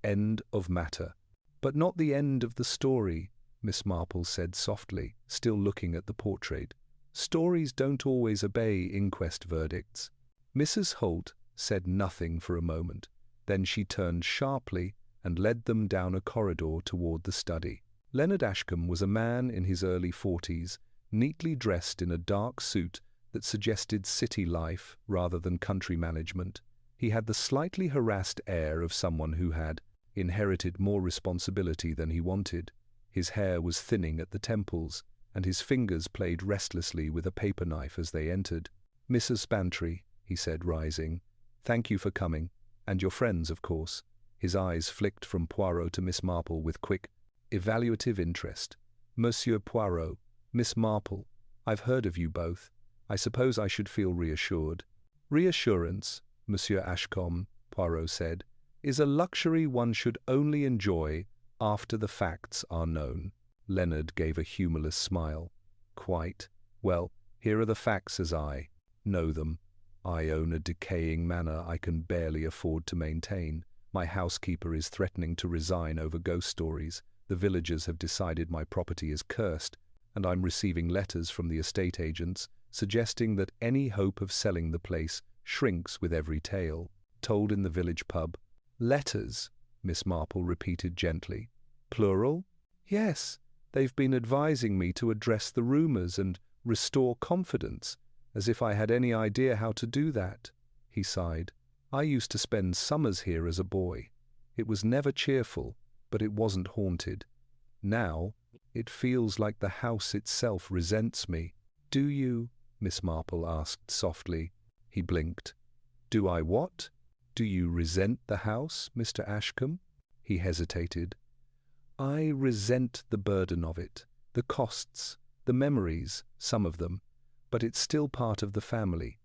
End of matter." "But not the end of the story," Miss Marple said softly, still looking at the portrait. "Stories don't always obey inquest verdicts." Mrs. Holt said nothing for a moment. Then she turned sharply and led them down a corridor toward the study. Leonard Ashcombe was a man in his early 40s, neatly dressed in a dark suit that suggested city life rather than country management. He had the slightly harassed air of someone who had inherited more responsibility than he wanted. His hair was thinning at the temples, and his fingers played restlessly with a paper knife as they entered. "Mrs. Bantry," he said, rising, "thank you for coming, and your friends, of course." His eyes flicked from Poirot to Miss Marple with quick, evaluative interest. "Monsieur Poirot, Miss Marple, I've heard of you both. I suppose I should feel reassured. Reassurance, Monsieur Ashcombe, Poirot said, is a luxury one should only enjoy after the facts are known. Leonard gave a humorless smile. Quite. Well, here are the facts as I know them. I own a decaying manor I can barely afford to maintain. My housekeeper is threatening to resign over ghost stories. The villagers have decided my property is cursed, and I'm receiving letters from the estate agents suggesting that any hope of selling the place shrinks with every tale told in the village pub. Letters, Miss Marple repeated gently. Plural? Yes, they've been advising me to address the rumours and restore confidence, as if I had any idea how to do that. He sighed. I used to spend summers here as a boy. It was never cheerful, but it wasn't haunted. Now, it feels like the house itself resents me. Do you? Miss Marple asked softly. He blinked. Do I what? Do you resent the house, Mr. Ashcombe? He hesitated. I resent the burden of it, the costs, the memories, some of them, but it's still part of the family.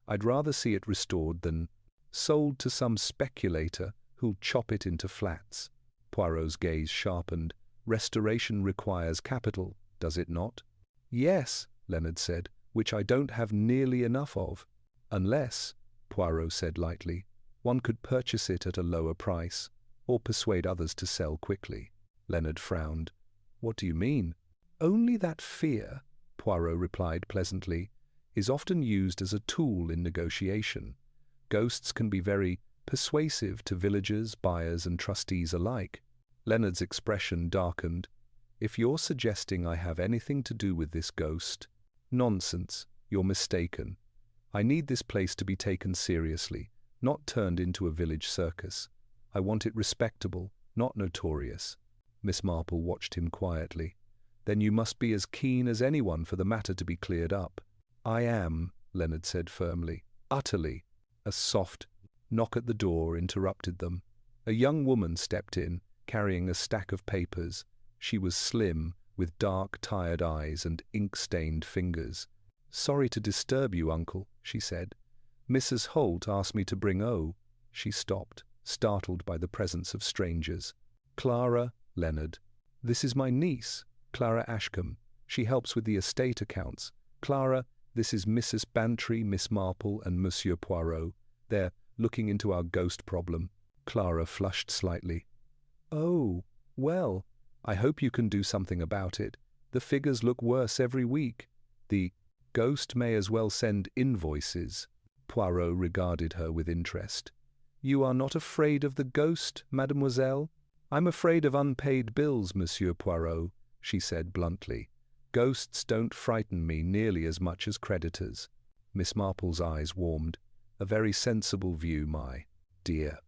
I'd rather see it restored than sold to some speculator who'll chop it into flats. Poirot's gaze sharpened. Restoration requires capital, does it not? Yes, Leonard said, which I don't have nearly enough of. Unless, Poirot said lightly, one could purchase it at a lower price, or persuade others to sell quickly. Leonard frowned. What do you mean? Only that fear, Poirot replied pleasantly, is often used as a tool in negotiation. Ghosts can be very persuasive to villagers, buyers, and trustees alike. Leonard's expression darkened. If you're suggesting I have anything to do with this ghost, nonsense, you're mistaken. I need this place to be taken seriously, not turned into a village circus. I want it respectable, not notorious. Miss Marple watched him quietly. Then you must be as keen as anyone for the matter to be cleared up. I am, Leonard said firmly. Utterly. A soft knock at the door interrupted them. A young woman stepped in, carrying a stack of papers. She was slim, with dark, tired eyes and ink-stained fingers. Sorry to disturb you, Uncle, she said. Mrs. Holt asked me to bring She stopped, startled by the presence of strangers. Clara, Leonard. This is my niece, Clara Ashcombe. She helps with the estate accounts. Clara, this is Mrs. Bantry, Miss Marple, and Monsieur Poirot. They're looking into our ghost problem. Clara flushed slightly. Oh, well, I hope you can do something about it. The figures look worse every week. The ghost may as well send invoices. Poirot regarded her with interest. You are not afraid of the ghost, mademoiselle? I'm afraid of unpaid bills, Monsieur Poirot, she said bluntly. Ghosts don't frighten me nearly as much as creditors. Miss Marple's eyes warmed. A very sensible view, my dear.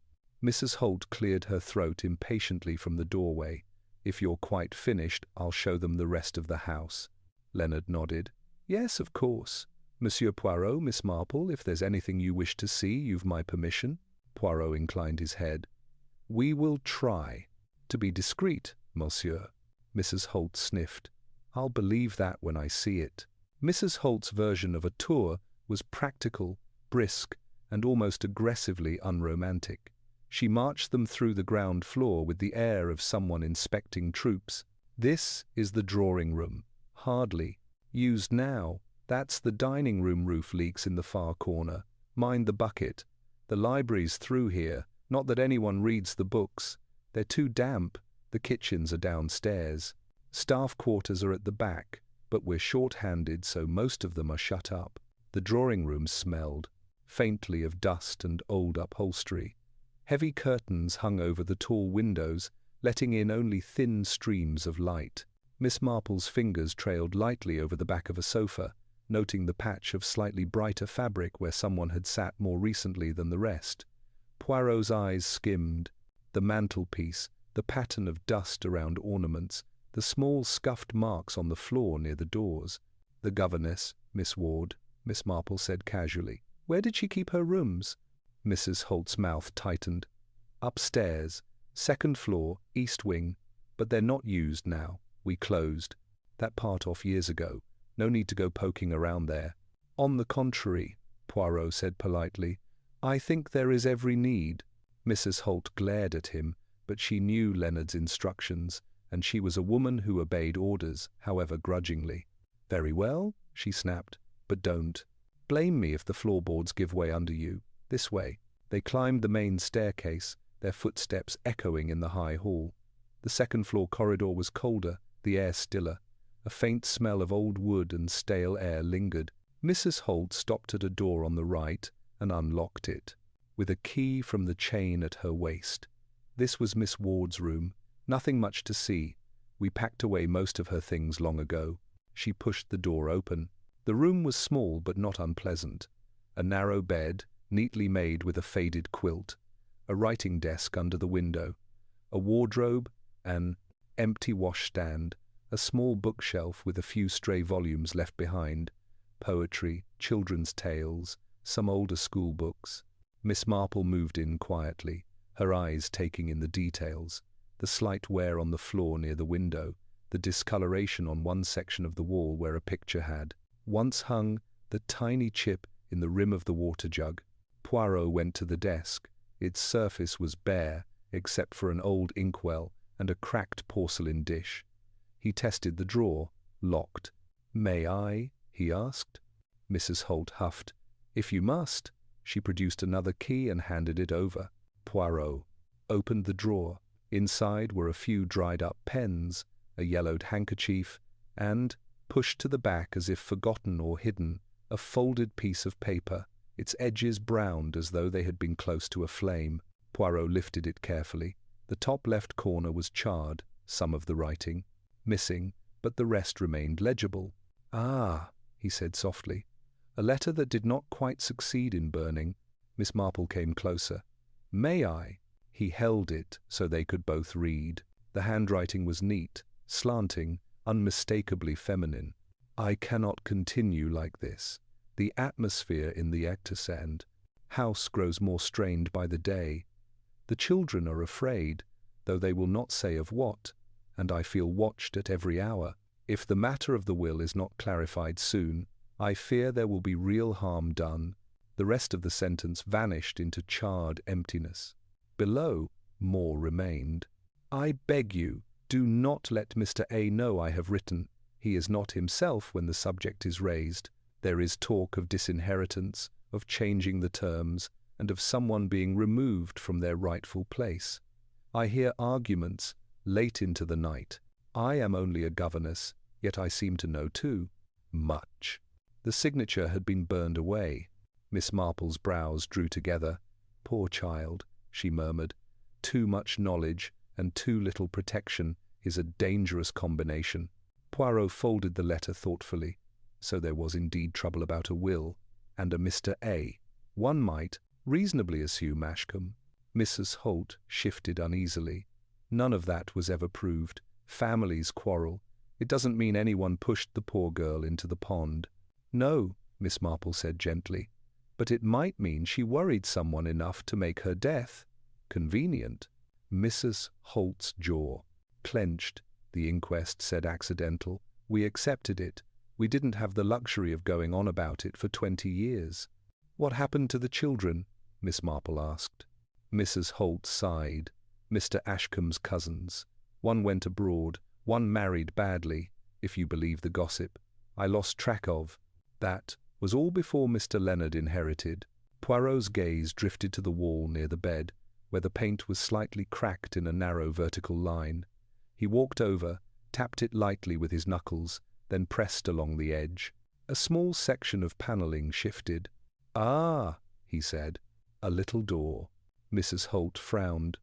Mrs. Holt cleared her throat impatiently from the doorway. If you're quite finished, I'll show them the rest of the house. Leonard nodded. Yes, of course. Monsieur Poirot, Miss Marple, if there's anything you wish to see, you've my permission. Poirot inclined his head. We will try to be discreet, monsieur. Mrs. Holt sniffed. I'll believe that when I see it. Mrs. Holt's version of a tour was practical, brisk, and almost aggressively unromantic. She marched them through the ground floor with the air of someone inspecting troops. This is the drawing room. Hardly used now. That's the dining room roof leaks in the far corner. Mind the bucket. The library's through here. Not that anyone reads the books. They're too damp. The kitchens are downstairs. Staff quarters are at the back, but we're short-handed, so most of them are shut up. The drawing room smelled, faintly of dust and old upholstery. Heavy curtains hung over the tall windows, letting in only thin streams of light. Miss Marple's fingers trailed lightly over the back of a sofa, noting the patch of slightly brighter fabric where someone had sat more recently than the rest. Poirot's eyes skimmed. The mantelpiece, the pattern of dust around ornaments, the small scuffed marks on the floor near the doors. The governess, Miss Ward, Miss Marple said casually. Where did she keep her rooms? Mrs. Holt's mouth tightened. Upstairs, second floor, east wing, but they're not used now. We closed that part off years ago. No need to go poking around there. On the contrary, Poirot said politely, I think there is every need. Mrs. Holt glared at him, but she knew Leonard's instructions, and she was a woman who obeyed orders, however grudgingly. Very well, she snapped, but don't blame me if the floorboards give way under you. This way. They climbed the main staircase, their footsteps echoing in the high hall. The second-floor corridor was colder, the air stiller. A faint smell of old wood and stale air lingered. Mrs. Holt stopped at a door on the right and unlocked it, with a key from the chain at her waist. This was Miss Ward's room. Nothing much to see. We packed away most of her things long ago. She pushed the door open. The room was small but not unpleasant. A narrow bed, neatly made with a faded quilt, a writing desk under the window, a wardrobe, an empty washstand, a small bookshelf with a few stray volumes left behind, poetry, children's tales, some older school books. Miss Marple moved in quietly, her eyes taking in the details, the slight wear on the floor near the window, the discoloration on one section of the wall where a picture had once hung, the tiny chip in the rim of the water jug. Poirot went to the desk. Its surface was bare, except for an old inkwell and a cracked porcelain dish. He tested the drawer, locked. May I? He asked. Mrs. Holt huffed. If you must. She produced another key and handed it over. Poirot opened the drawer. Inside were a few dried-up pens, a yellowed handkerchief, and, pushed to the back as if forgotten or hidden, a folded piece of paper, its edges browned as though they had been close to a flame. Poirot lifted it carefully. The top left corner was charred, some of the writing missing, but the rest remained legible. Ah, he said softly. A letter that did not quite succeed in burning. Miss Marple came closer. May I? He held it so they could both read. The handwriting was neat, slanting, unmistakably feminine. I cannot continue like this. The atmosphere in the Echtersand house grows more strained by the day. The children are afraid, though they will not say of what, and I feel watched at every hour. If the matter of the will is not clarified soon, I fear there will be real harm done. The rest of the sentence vanished into charred emptiness. Below, more remained. I beg you, do not let Mr. A know I have written. He is not himself when the subject is raised. There is talk of disinheritance, of changing the terms, and of someone being removed from their rightful place. I hear arguments late into the night. I am only a governess, yet I seem to know too much. The signature had been burned away. Miss Marple's brows drew together. Poor child, she murmured. Too much knowledge and too little protection is a dangerous combination. Poirot folded the letter thoughtfully. So there was indeed trouble about a will, and a Mr. A. One might reasonably assume Ashcombe. Mrs. Holt shifted uneasily. None of that was ever proved. Families quarrel. It doesn't mean anyone pushed the poor girl into the pond. No, Miss Marple said gently, but it might mean she worried someone enough to make her death convenient. Mrs. Holt's jaw clenched. The inquest said accidental. We accepted it. We didn't have the luxury of going on about it for 20 years. What happened to the children? Miss Marple asked. Mrs. Holt sighed. Mr. Ashcombe's cousins. One went abroad, one married badly, if you believe the gossip. I lost track of. That was all before Mr. Leonard inherited. Poirot's gaze drifted to the wall near the bed, where the paint was slightly cracked in a narrow vertical line. He walked over, tapped it lightly with his knuckles, then pressed along the edge. A small section of panelling shifted. Ah, he said. A little door. Mrs. Holt frowned.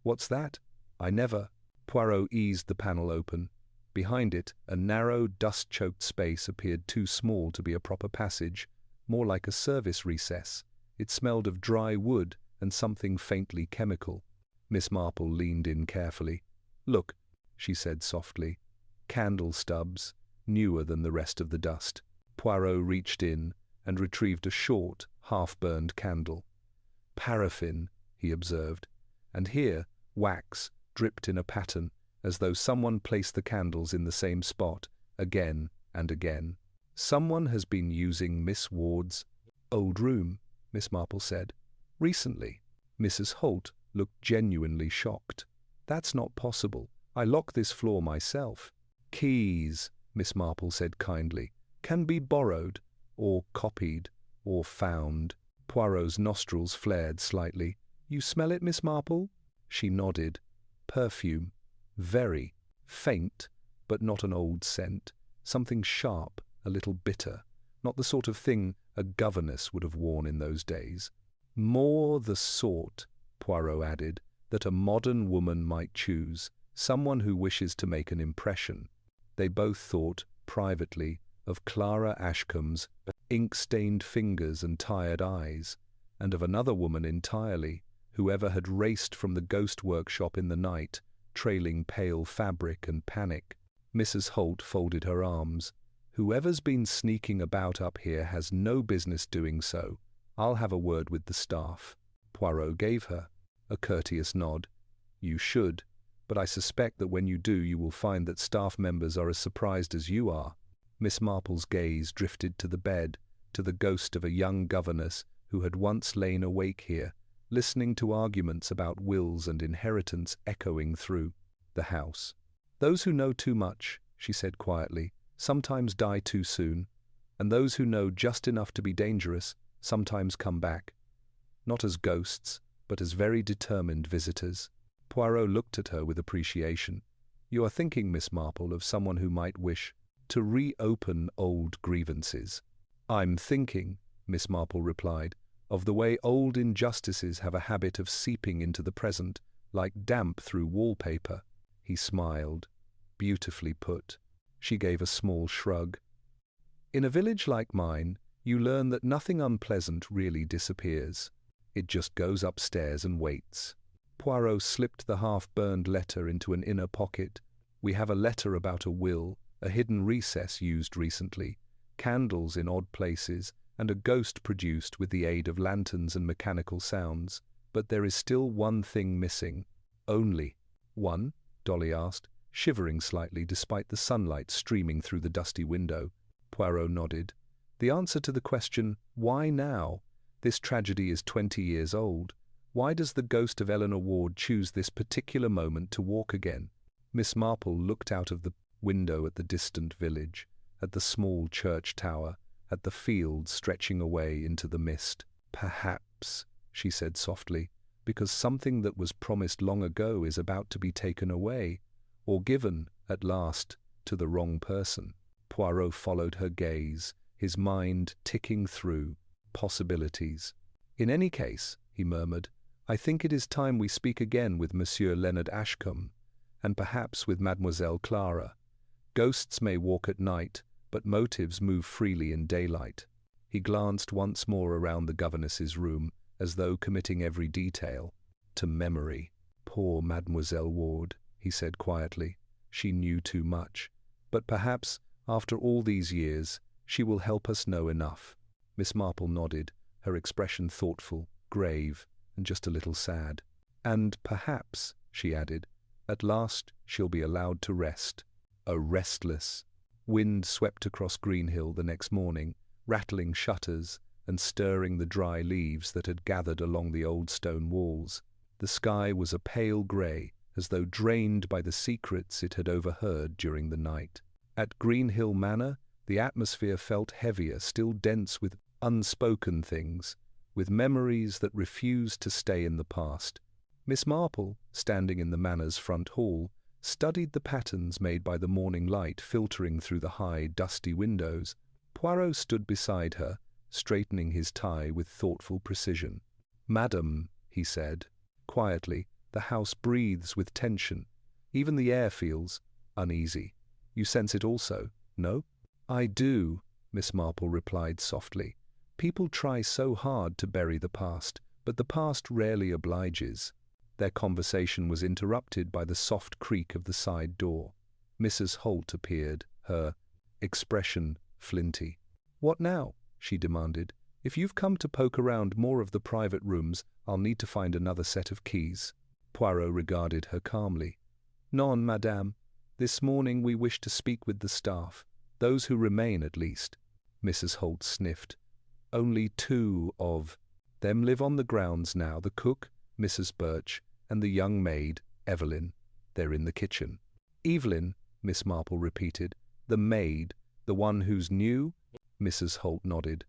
What's that? I never. Poirot eased the panel open. Behind it, a narrow, dust-choked space appeared too small to be a proper passage, more like a service recess. It smelled of dry wood and something faintly chemical. Miss Marple leaned in carefully. Look, she said softly. Candle stubs, newer than the rest of the dust. Poirot reached in and retrieved a short, half-burned candle. Paraffin, he observed, and here wax dripped in a pattern, as though someone placed the candles in the same spot, again and again. Someone has been using Miss Ward's old room, Miss Marple said. Recently. Mrs. Holt looked genuinely shocked. That's not possible. I locked this floor myself. Keys, Miss Marple said kindly, can be borrowed, or copied, or found. Poirot's nostrils flared slightly. You smell it, Miss Marple? She nodded. Perfume. Very. Faint, but not an old scent. Something sharp, a little bitter. Not the sort of thing a governess would have worn in those days. More the sort, Poirot added, that a modern woman might choose, someone who wishes to make an impression. They both thought, privately, of Clara Ashcombe's ink-stained fingers and tired eyes, and of another woman entirely, whoever had raced from the ghost workshop in the night, trailing pale fabric and panic. Mrs. Holt folded her arms. Whoever's been sneaking about up here has no business doing so. I'll have a word with the staff. Poirot gave her a courteous nod. You should, but I suspect that when you do you will find that staff members are as surprised as you are. Miss Marple's gaze drifted to the bed, to the ghost of a young governess who had once lain awake here, listening to arguments about wills and inheritance echoing through the house. Those who know too much, she said quietly, sometimes die too soon, and those who know just enough to be dangerous sometimes come back, not as ghosts, but as very determined visitors. Poirot looked at her with appreciation. You are thinking, Miss Marple, of someone who might wish to reopen old grievances. I'm thinking, Miss Marple replied, of the way old injustices have a habit of seeping into the present, like damp through wallpaper. He smiled. Beautifully put. She gave a small shrug. In a village like mine, you learn that nothing unpleasant really disappears. It just goes upstairs and waits. Poirot slipped the half-burned letter into an inner pocket. We have a letter about a will, a hidden recess used recently, candles in odd places, and a ghost produced with the aid of lanterns and mechanical sounds. But there is still one thing missing. Only. One? Dolly asked, shivering slightly despite the sunlight streaming through the dusty window. Poirot nodded. The answer to the question, why now? This tragedy is 20 years old. Why does the ghost of Eleanor Ward choose this particular moment to walk again? Miss Marple looked out of the window at the distant village, at the small church tower, at the fields stretching away into the mist. Perhaps, she said softly, because something that was promised long ago is about to be taken away, or given, at last, to the wrong person. Poirot followed her gaze, his mind ticking through possibilities. In any case, he murmured, I think it is time we speak again with Monsieur Leonard Ashcombe, and perhaps with Mademoiselle Clara. Ghosts may walk at night, but motives move freely in daylight. He glanced once more around the governess's room, as though committing every detail to memory. Poor Mademoiselle Ward, he said quietly. She knew too much. But perhaps, after all these years, she will help us know enough. Miss Marple nodded, her expression thoughtful, grave, and just a little sad. And perhaps, she added, at last she'll be allowed to rest. A restless wind swept across Greenhill the next morning, rattling shutters and stirring the dry leaves that had gathered along the old stone walls. The sky was a pale grey, as though drained by the secrets it had overheard during the night. At Greenhill Manor, the atmosphere felt heavier, still dense with unspoken things, with memories that refused to stay in the past. Miss Marple, standing in the Manor's front hall, studied the patterns made by the morning light filtering through the high, dusty windows. Poirot stood beside her, straightening his tie with thoughtful precision. Madam, he said, quietly, the house breathes with tension. Even the air feels uneasy. You sense it also, no? I do, Miss Marple replied softly. People try so hard to bury the past, but the past rarely obliges. Their conversation was interrupted by the soft creak of the side door. Mrs. Holt appeared, her expression flinty. What now? She demanded. If you've come to poke around more of the private rooms, I'll need to find another set of keys. Poirot regarded her calmly. Non, madame. This morning we wish to speak with the staff, those who remain at least. Mrs. Holt sniffed. Only 2 of them live on the grounds now, the cook, Mrs. Birch, and the young maid, Evelyn. They're in the kitchen. Evelyn, Miss Marple repeated. The maid, the one who's new? Mrs. Holt nodded.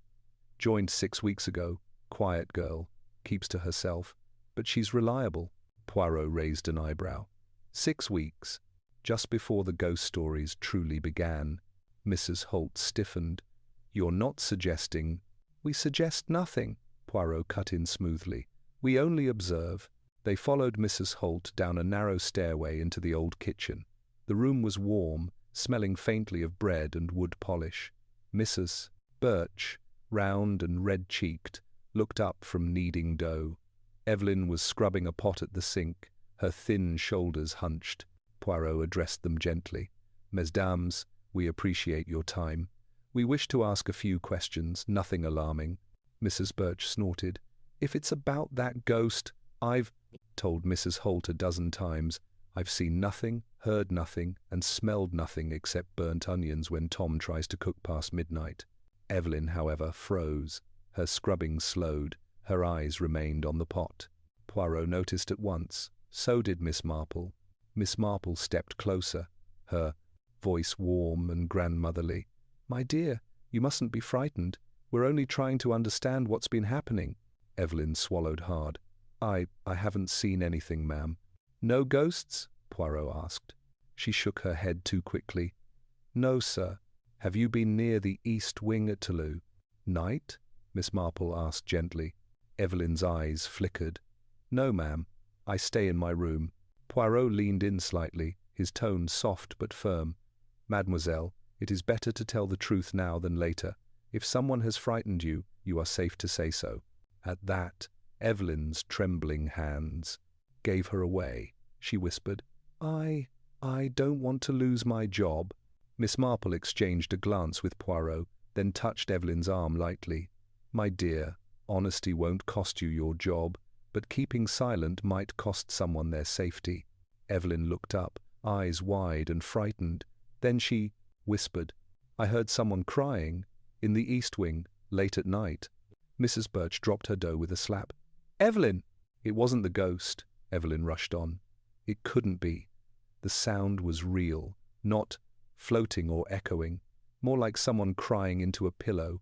Joined 6 weeks ago. Quiet girl. Keeps to herself. But she's reliable. Poirot raised an eyebrow. 6 weeks. Just before the ghost stories truly began. Mrs. Holt stiffened. You're not suggesting... We suggest nothing, Poirot cut in smoothly. We only observe. They followed Mrs. Holt down a narrow stairway into the old kitchen. The room was warm, smelling faintly of bread and wood polish. Mrs. Birch, round and red-cheeked, looked up from kneading dough. Evelyn was scrubbing a pot at the sink, her thin shoulders hunched. Poirot addressed them gently. Mesdames, we appreciate your time. We wish to ask a few questions, nothing alarming. Mrs. Birch snorted. If it's about that ghost, I've told Mrs. Holt a dozen times. I've seen nothing, heard nothing, and smelled nothing except burnt onions when Tom tries to cook past midnight. Evelyn, however, froze. Her scrubbing slowed. Her eyes remained on the pot. Poirot noticed at once. So did Miss Marple. Miss Marple stepped closer, her voice warm and grandmotherly. My dear, you mustn't be frightened. We're only trying to understand what's been happening. Evelyn swallowed hard. I haven't seen anything, ma'am. No ghosts? Poirot asked. She shook her head too quickly. No, sir. Have you been near the east wing at Toulouse? Night? Miss Marple asked gently. Evelyn's eyes flickered. No, ma'am. I stay in my room. Poirot leaned in slightly, his tone soft but firm. Mademoiselle, it is better to tell the truth now than later. If someone has frightened you, you are safe to say so. At that, Evelyn's trembling hands gave her away. She whispered, I don't want to lose my job. Miss Marple exchanged a glance with Poirot, then touched Evelyn's arm lightly. My dear, honesty won't cost you your job, but keeping silent might cost someone their safety. Evelyn looked up, eyes wide and frightened. Then she whispered, I heard someone crying, in the east wing, late at night. Mrs. Birch dropped her dough with a slap. Evelyn! It wasn't the ghost, Evelyn rushed on. It couldn't be. The sound was real, not floating or echoing, more like someone crying into a pillow.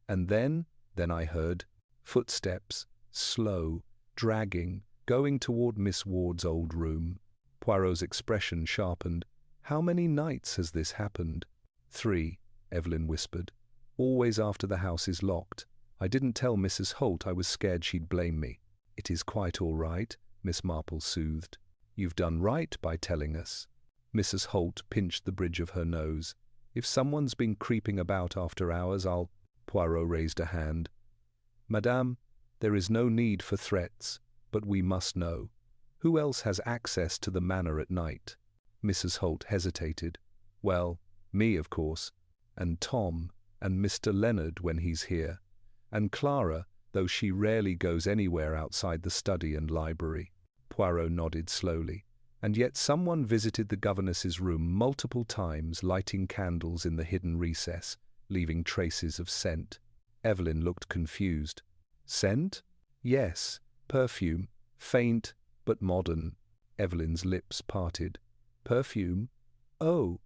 And then I heard footsteps, slow, dragging, going toward Miss Ward's old room. Poirot's expression sharpened. How many nights has this happened? 3, Evelyn whispered. Always after the house is locked. I didn't tell Mrs. Holt. I was scared she'd blame me. It is quite all right, Miss Marple soothed. You've done right by telling us. Mrs. Holt pinched the bridge of her nose. If someone's been creeping about after hours, I'll... Poirot raised a hand. Madame, there is no need for threats, but we must know. Who else has access to the manor at night? Mrs. Holt hesitated. Well, me, of course, and Tom, and Mr. Leonard when he's here, and Clara, though she rarely goes anywhere outside the study and library. Poirot nodded slowly. And yet someone visited the governess's room multiple times, lighting candles in the hidden recess, leaving traces of scent. Evelyn looked confused. Scent? Yes, perfume, faint but modern. Evelyn's lips parted. Perfume? Oh,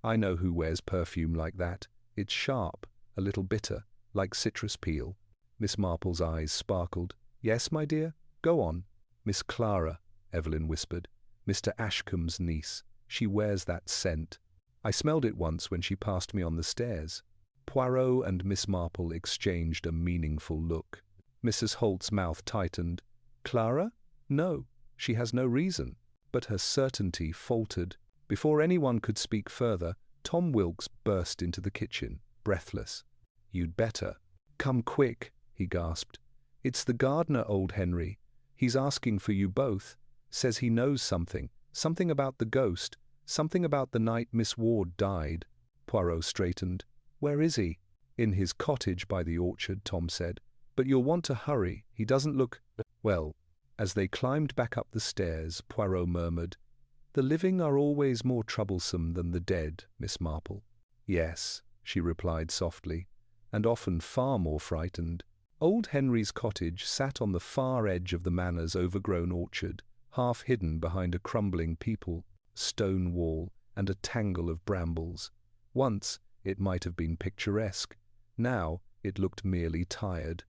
I know who wears perfume like that. It's sharp, a little bitter, like citrus peel. Miss Marple's eyes sparkled. Yes, my dear? Go on. Miss Clara, Evelyn whispered. Mr. Ashcombe's niece. She wears that scent. I smelled it once when she passed me on the stairs. Poirot and Miss Marple exchanged a meaningful look. Mrs. Holt's mouth tightened. Clara? No, she has no reason. But her certainty faltered. Before anyone could speak further, Tom Wilkes burst into the kitchen, breathless. You'd better. Come quick, he gasped. It's the gardener, old Henry. He's asking for you both. Says he knows something. Something about the ghost. Something about the night Miss Ward died. Poirot straightened. Where is he? In his cottage by the orchard, Tom said. But you'll want to hurry. He doesn't look... Well, as they climbed back up the stairs, Poirot murmured, The living are always more troublesome than the dead, Miss Marple. Yes, she replied softly. and often far more frightened. Old Henry's cottage sat on the far edge of the manor's overgrown orchard, half hidden behind a crumbling peepal, stone wall, and a tangle of brambles. Once it might have been picturesque. Now it looked merely tired.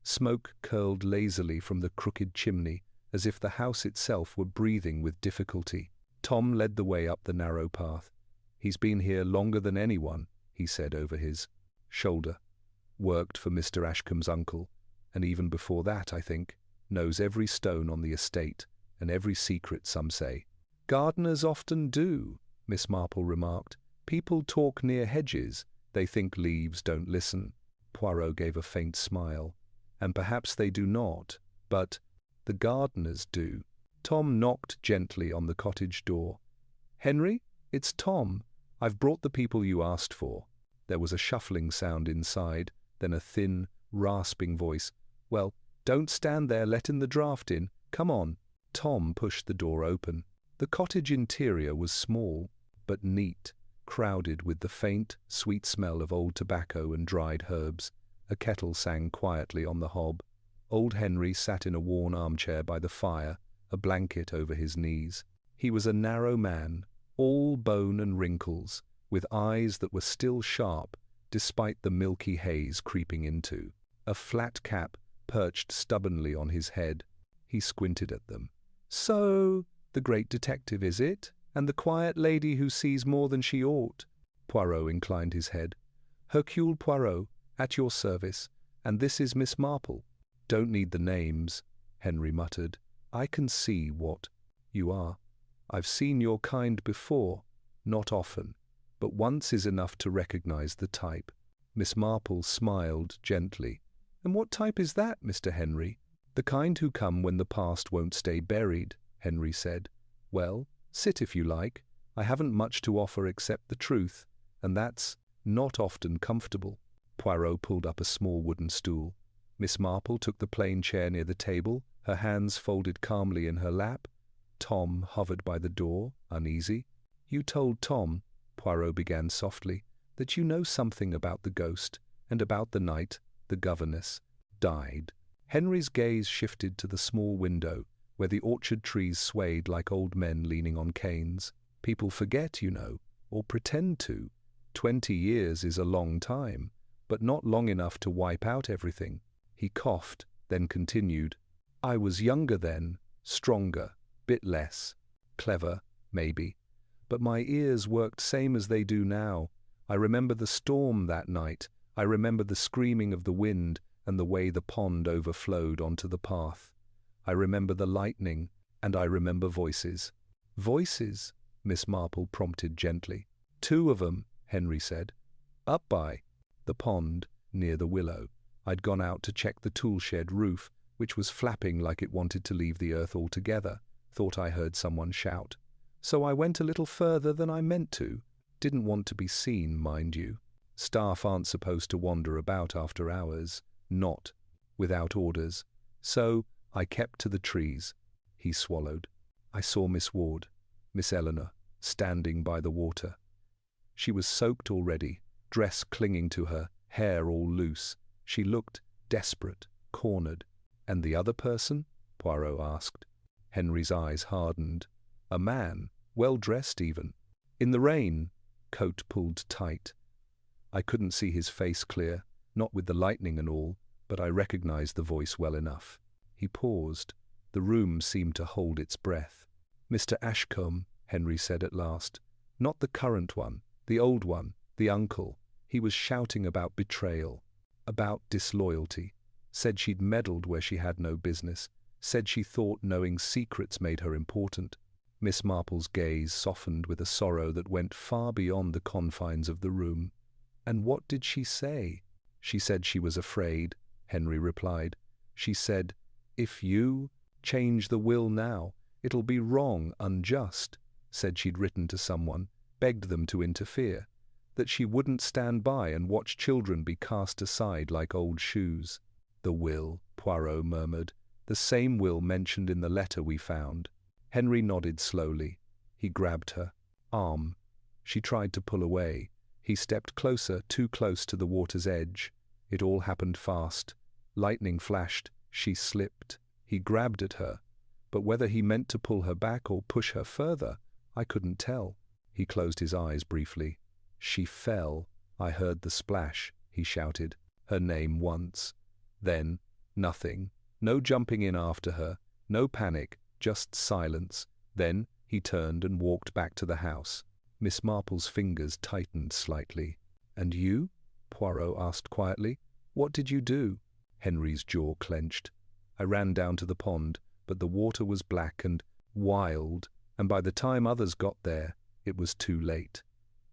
Smoke curled lazily from the crooked chimney, as if the house itself were breathing with difficulty. Tom led the way up the narrow path. "He's been here longer than anyone," he said over his shoulder. "Worked for Mr. Ashcombe's uncle, and even before that, I think. Knows every stone on the estate, and every secret, some say." "Gardeners often do," Miss Marple remarked. "People talk near hedges. They think leaves don't listen." Poirot gave a faint smile. "And perhaps they do not, but the gardeners do." Tom knocked gently on the cottage door. "Henry, it's Tom. I've brought the people you asked for." There was a shuffling sound inside, then a thin, rasping voice. "Well, don't stand there letting the draft in. Come on." Tom pushed the door open. The cottage interior was small, but neat, crowded with the faint, sweet smell of old tobacco and dried herbs. A kettle sang quietly on the hob. Old Henry sat in a worn armchair by the fire, a blanket over his knees. He was a narrow man, all bone and wrinkles, with eyes that were still sharp, despite the milky haze creeping into. A flat cap perched stubbornly on his head. He squinted at them. "So, the great detective, is it? And the quiet lady who sees more than she ought?" Poirot inclined his head. "Hercule Poirot, at your service, and this is Miss Marple." "Don't need the names," Henry muttered. "I can see what you are. I've seen your kind before, not often, but once is enough to recognize the type." Miss Marple smiled gently. "And what type is that, Mr. Henry?" "The kind who come when the past won't stay buried," Henry said. "Well, sit if you like. I haven't much to offer except the truth, and that's not often comfortable." Poirot pulled up a small wooden stool. Miss Marple took the plain chair near the table, her hands folded calmly in her lap. Tom hovered by the door, uneasy. "You told Tom," Poirot began softly, "that you know something about the ghost, and about the night the governess died." Henry's gaze shifted to the small window, where the orchard trees swayed like old men leaning on canes. "People forget, you know, or pretend to. 20 years is a long time, but not long enough to wipe out everything." He coughed, then continued. "I was younger then, stronger, bit less, clever, maybe. But my ears worked same as they do now. I remember the storm that night. I remember the screaming of the wind and the way the pond overflowed onto the path. I remember the lightning, and I remember voices." "Voices?" Miss Marple prompted gently. "2 of 'em," Henry said. "Up by the pond, near the willow. I'd gone out to check the tool shed roof, which was flapping like it wanted to leave the earth altogether. Thought I heard someone shout. So I went a little further than I meant to. Didn't want to be seen, mind you. Staff aren't supposed to wander about after hours. Not without orders. So I kept to the trees." He swallowed. "I saw Miss Ward, Miss Eleanor, standing by the water. She was soaked already, dress clinging to her, hair all loose. She looked desperate, cornered." "And the other person?" Poirot asked. Henry's eyes hardened. "A man, well dressed even. In the rain, coat pulled tight. I couldn't see his face clear, not with the lightning and all, but I recognized the voice well enough." He paused. The room seemed to hold its breath. "Mr. Ashcombe," Henry said at last. "Not the current one, the old one, the uncle. He was shouting about betrayal, about disloyalty. Said she'd meddled where she had no business. Said she thought knowing secrets made her important." Miss Marple's gaze softened with a sorrow that went far beyond the confines of the room. "And what did she say?" "She said she was afraid," Henry replied. "She said, 'If you change the will now, it'll be wrong, unjust.' Said she'd written to someone, begged them to interfere. That she wouldn't stand by and watch children be cast aside like old shoes." "The will," Poirot murmured. "The same will mentioned in the letter we found." Henry nodded slowly. He grabbed her arm. She tried to pull away. He stepped closer, too close to the water's edge. It all happened fast. Lightning flashed. She slipped. He grabbed at her. But whether he meant to pull her back or push her further, I couldn't tell. He closed his eyes briefly. She fell. I heard the splash, he shouted. Her name once. Then, nothing. No jumping in after her. No panic. Just silence. Then, he turned and walked back to the house. Miss Marple's fingers tightened slightly. "And you?" Poirot asked quietly. "What did you do?" Henry's jaw clenched. "I ran down to the pond, but the water was black and wild, and by the time others got there, it was too late.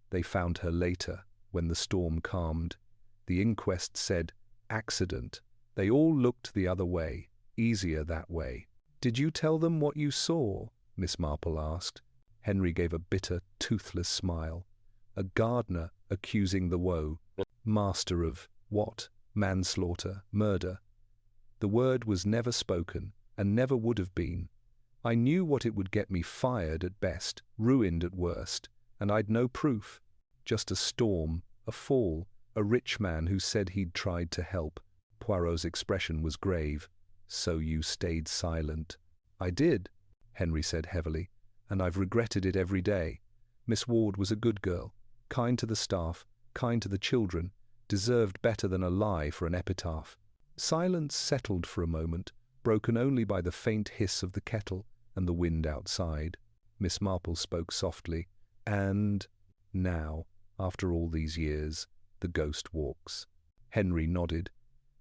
They found her later, when the storm calmed. The inquest said, accident. They all looked the other way, easier that way." "Did you tell them what you saw?" Miss Marple asked. Henry gave a bitter, toothless smile. A gardener accusing the woe. Master of what? Manslaughter, murder. The word was never spoken, and never would have been. I knew what it would get me: fired at best, ruined at worst, and I'd no proof. Just a storm, a fall, a rich man who said he'd tried to help. Poirot's expression was grave. "So you stayed silent." "I did," Henry said heavily, "and I've regretted it every day. Miss Ward was a good girl, kind to the staff, kind to the children, deserved better than a lie for an epitaph." Silence settled for a moment, broken only by the faint hiss of the kettle and the wind outside. Miss Marple spoke softly. "And now, after all these years, the ghost walks." Henry nodded.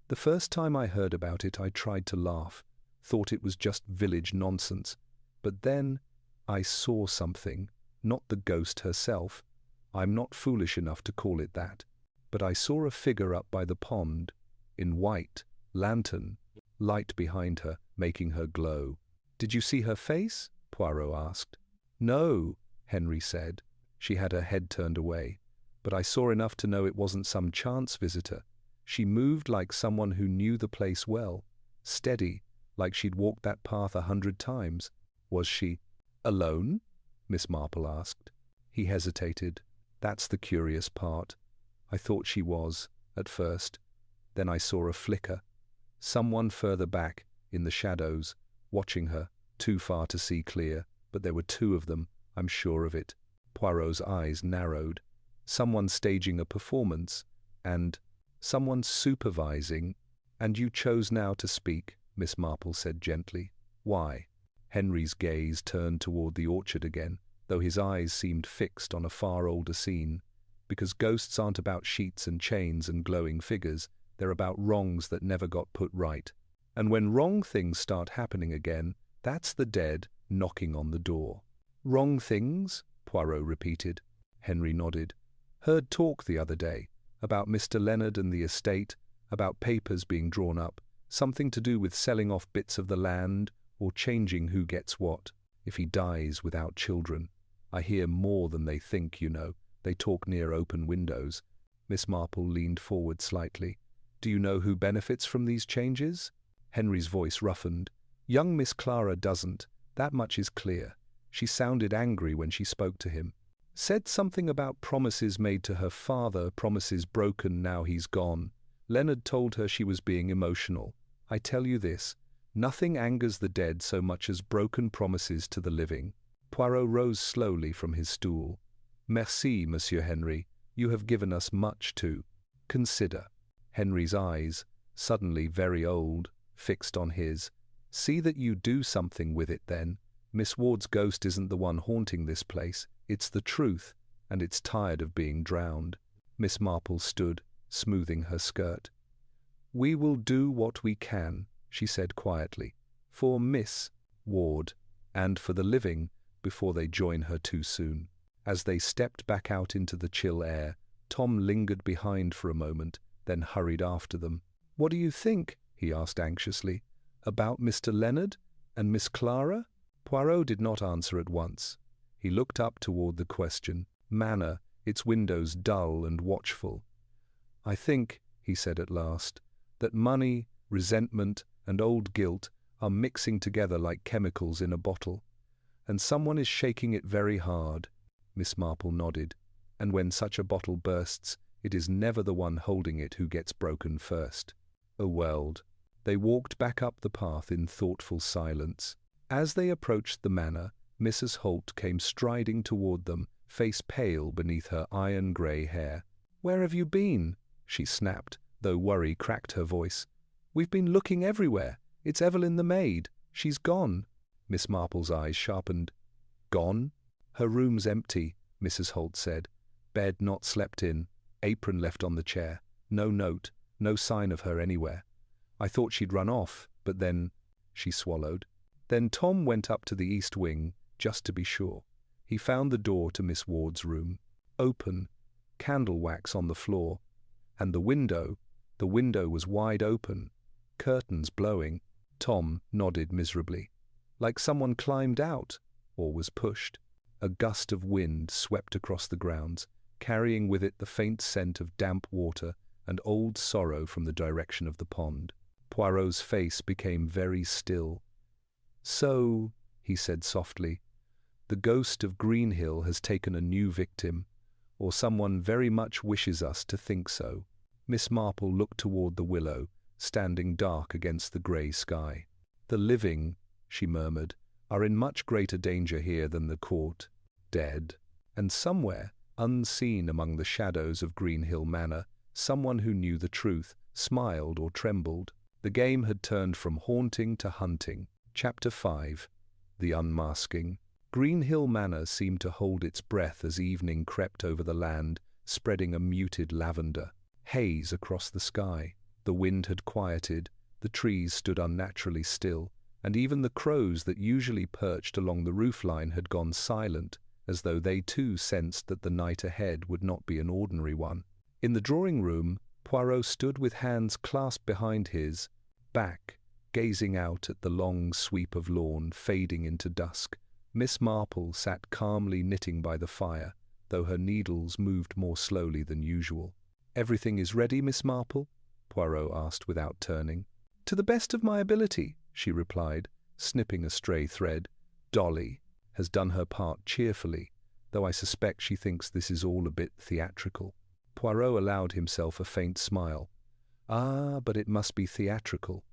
"The first time I heard about it, I tried to laugh, thought it was just village nonsense. But then I saw something, not the ghost herself. I'm not foolish enough to call it that. But I saw a figure up by the pond, in white, lantern, light behind her, making her glow." "Did you see her face?" Poirot asked. "No," Henry said. "She had her head turned away. But I saw enough to know it wasn't some chance visitor. She moved like someone who knew the place well, steady, like she'd walked that path 100 times. Was she alone?" Miss Marple asked. He hesitated. "That's the curious part. I thought she was, at first. Then I saw a flicker. Someone further back, in the shadows, watching her, too far to see clear, but there were 2 of them, I'm sure of it." Poirot's eyes narrowed. "Someone staging a performance, and someone supervising." "And you chose now to speak," Miss Marple said gently. "Why?" Henry's gaze turned toward the orchard again, though his eyes seemed fixed on a far older scene. "Because ghosts aren't about sheets and chains and glowing figures. They're about wrongs that never got put right. And when wrong things start happening again, that's the dead knocking on the door." "Wrong things?" Poirot repeated. Henry nodded. "Heard talk the other day, about Mr. Leonard and the estate, about papers being drawn up, something to do with selling off bits of the land, or changing who gets what, if he dies without children. I hear more than they think, you know. They talk near open windows." Miss Marple leaned forward slightly. "Do you know who benefits from these changes?" Henry's voice roughened. "Young Miss Clara doesn't. That much is clear. She sounded angry when she spoke to him. Said something about promises made to her father, promises broken now he's gone. Leonard told her she was being emotional. I tell you this, nothing angers the dead so much as broken promises to the living." Poirot rose slowly from his stool. "Merci, Monsieur Henry. You have given us much to consider." Henry's eyes, suddenly very old, fixed on his. "See that you do something with it, then. Miss Ward's ghost isn't the one haunting this place. It's the truth, and it's tired of being drowned." Miss Marple stood, smoothing her skirt. "We will do what we can," she said quietly, "for Miss Ward, and for the living, before they join her too soon." As they stepped back out into the chill air, Tom lingered behind for a moment, then hurried after them. "What do you think?" he asked anxiously. "About Mr. Leonard and Miss Clara?" Poirot did not answer at once. He looked up toward the question Manor, its windows dull and watchful. "I think," he said at last, "that money, resentment, and old guilt are mixing together like chemicals in a bottle. And someone is shaking it very hard." Miss Marple nodded. "And when such a bottle bursts, It is never the one holding it who gets broken first. A world. They walked back up the path in thoughtful silence. As they approached the manor, Mrs. Holt came striding toward them, face pale beneath her iron-grey hair. "Where have you been?" she snapped, though worry cracked her voice. "We've been looking everywhere. It's Evelyn the maid. She's gone." Miss Marple's eyes sharpened. "Gone?" "Her room's empty," Mrs. Holt said. "Bed not slept in, apron left on the chair. No note, no sign of her anywhere. I thought she'd run off, but then—" she swallowed. Then Tom went up to the east wing, just to be sure. He found the door to Miss Ward's room. Open, candle wax on the floor. And the window was wide open, curtains blowing. Tom nodded miserably. Like someone climbed out, or was pushed. A gust of wind swept across the grounds, carrying with it the faint scent of damp water and old sorrow from the direction of the pond. Poirot's face became very still. "So," he said softly, "the ghost of Greenhill has taken a new victim, or someone very much wishes us to think so." Miss Marple looked toward the willow, standing dark against the grey sky. "The living," she murmured, "are in much greater danger here than the court. Dead. And somewhere, unseen among the shadows of Greenhill Manor, someone who knew the truth, smiled or trembled. The game had turned from haunting to hunting. Chapter 5. The Unmasking. Greenhill Manor seemed to hold its breath as evening crept over the land, spreading a muted lavender haze across the sky. The wind had quieted, the trees stood unnaturally still, and even the crows that usually perched along the roofline had gone silent, as though they too sensed that the night ahead would not be an ordinary one. In the drawing-room, Poirot stood with hands clasped behind his back, gazing out at the long sweep of lawn fading into dusk. Miss Marple sat calmly knitting by the fire, though her needles moved more slowly than usual. "Everything is ready, Miss Marple?" Poirot asked without turning. "To the best of my ability," she replied, snipping a stray thread. "Dolly has done her part cheerfully, though I suspect she thinks this is all a bit theatrical." Poirot allowed himself a faint smile. "Ah, but it must be theatrical.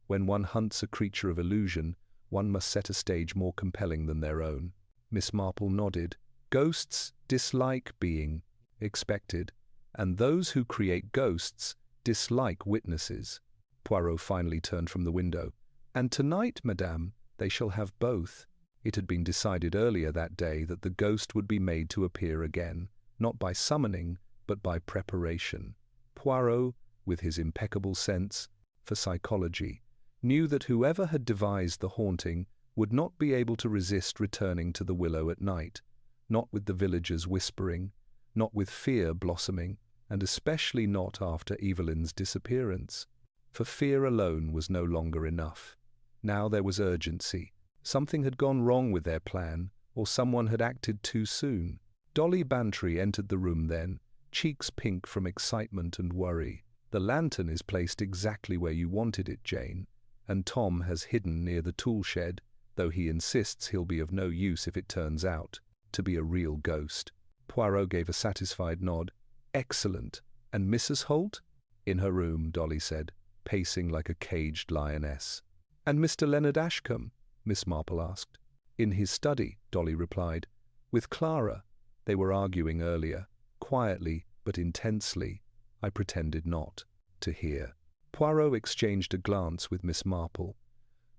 When one hunts a creature of illusion, one must set a stage more compelling than their own." Miss Marple nodded. "Ghosts dislike being expected, and those who create ghosts dislike witnesses." Poirot finally turned from the window. "And tonight, madame, they shall have both." It had been decided earlier that day that the ghost would be made to appear again, not by summoning, but by preparation. Poirot, with his impeccable sense for psychology, knew that whoever had devised the haunting would not be able to resist returning to the willow at night, not with the villagers whispering, not with fear blossoming, and especially not after Evelyn's disappearance. For fear alone was no longer enough. Now there was urgency. Something had gone wrong with their plan, or someone had acted too soon. Dolly Bantry entered the room then, cheeks pink from excitement and worry. "The lantern is placed exactly where you wanted it, Jane, and Tom has hidden near the tool shed, though he insists he'll be of no use if it turns out to be a real ghost." Poirot gave a satisfied nod. "Excellent. And Mrs. Holt?" "In her room," Dolly said, pacing like a caged lioness. "And Mr. Leonard Ashcombe?" Miss Marple asked. "In his study," Dolly replied. "With Clara. They were arguing earlier. Quietly, but intensely. I pretended not to hear." Poirot exchanged a glance with Miss Marple.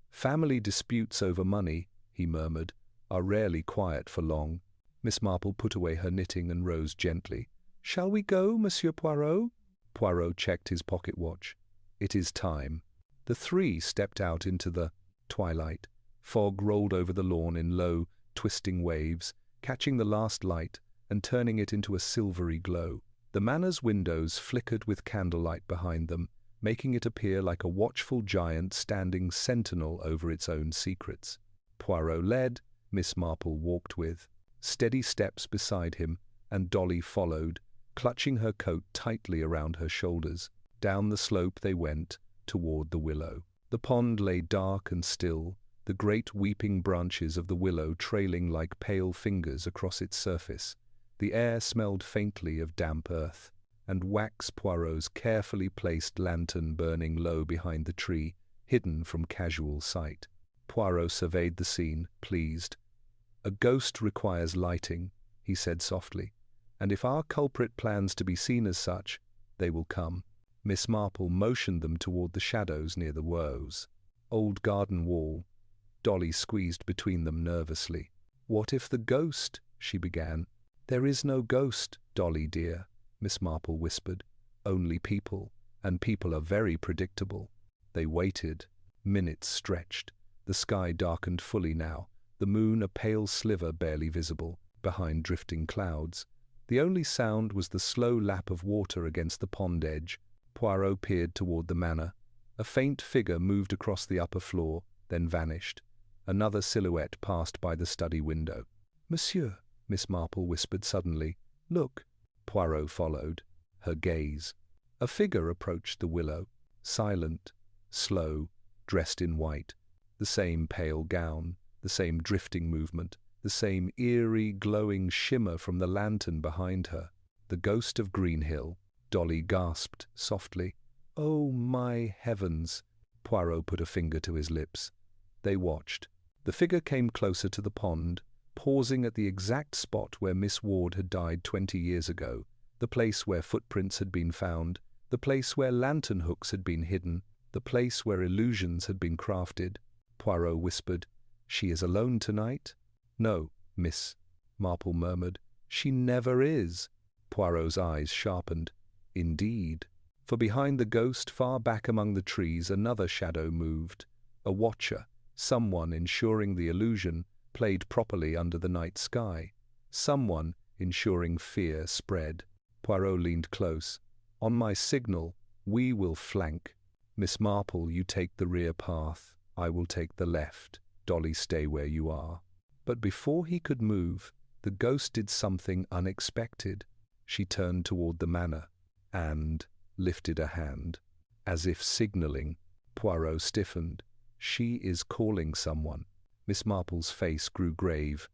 "Family disputes over money," he murmured, "are rarely quiet for long." Miss Marple put away her knitting and rose gently. "Shall we go, Monsieur Poirot?" Poirot checked his pocket watch. "It is time." The three stepped out into the twilight. Fog rolled over the lawn in low, twisting waves, catching the last light and turning it into a silvery glow. The manor's windows flickered with candlelight behind them, making it appear like a watchful giant standing sentinel over its own secrets. Poirot led, Miss Marple walked with, steady steps beside him, and Dolly followed, clutching her coat tightly around her shoulders. Down the slope they went, toward the willow. The pond lay dark and still, the great weeping branches of the willow trailing like pale fingers across its surface. The air smelled faintly of damp earth, and wax Poirot's carefully placed lantern burning low behind the tree, hidden from casual sight. Poirot surveyed the scene, pleased. "A ghost requires lighting," he said softly, "and if our culprit plans to be seen as such, they will come." Miss Marple motioned them toward the shadows near the rose. Old garden wall. Dolly squeezed between them nervously. "What if the ghost—" she began. "There is no ghost, Dolly dear," Miss Marple whispered. "Only people, and people are very predictable." They waited. Minutes stretched. The sky darkened fully now, the moon a pale sliver barely visible, behind drifting clouds. The only sound was the slow lap of water against the pond edge. Poirot peered toward the manor. A faint figure moved across the upper floor, then vanished. Another silhouette passed by the study window. "Monsieur," Miss Marple whispered suddenly. "Look." Poirot followed, her gaze. A figure approached the willow, silent, slow, dressed in white. The same pale gown, the same drifting movement, the same eerie, glowing shimmer from the lantern behind her. The ghost of Greenhill. Dolly gasped softly. "Oh, my heavens!" Poirot put a finger to his lips. They watched. The figure came closer to the pond, pausing at the exact spot where Miss Ward had died 20 years ago, the place where footprints had been found, the place where lantern hooks had been hidden, the place where illusions had been crafted. Poirot whispered, "She is alone tonight?" "No, Miss," Marple murmured. "She never is." Poirot's eyes sharpened. "Indeed." For behind the ghost, far back among the trees, another shadow moved. A watcher, someone ensuring the illusion played properly under the night sky. Someone ensuring fear spread. Poirot leaned close. "On my signal, we will flank. Miss Marple, you take the rear path. I will take the left. Dolly, stay where you are." But before he could move, the ghost did something unexpected. She turned toward the manor and lifted a hand, as if signaling. Poirot stiffened. "She is calling someone." Miss Marple's face grew grave.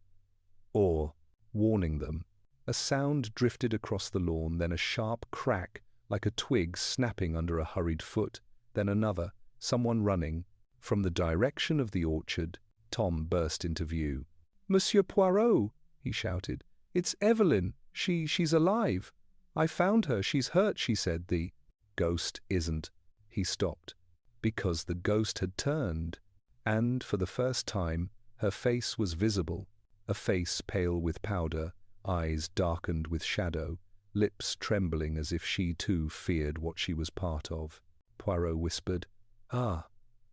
"Or warning them." A sound drifted across the lawn, then a sharp crack, like a twig snapping under a hurried foot, then another, someone running. From the direction of the orchard, Tom burst into view. "Monsieur Poirot!" he shouted. "It's Evelyn! She's alive! I found her. She's hurt," she said. "The ghost isn't." He stopped. Because the ghost had turned, and, for the first time, her face was visible. A face pale with powder, eyes darkened with shadow, lips trembling as if she too feared what she was part of. Poirot whispered, "Ah,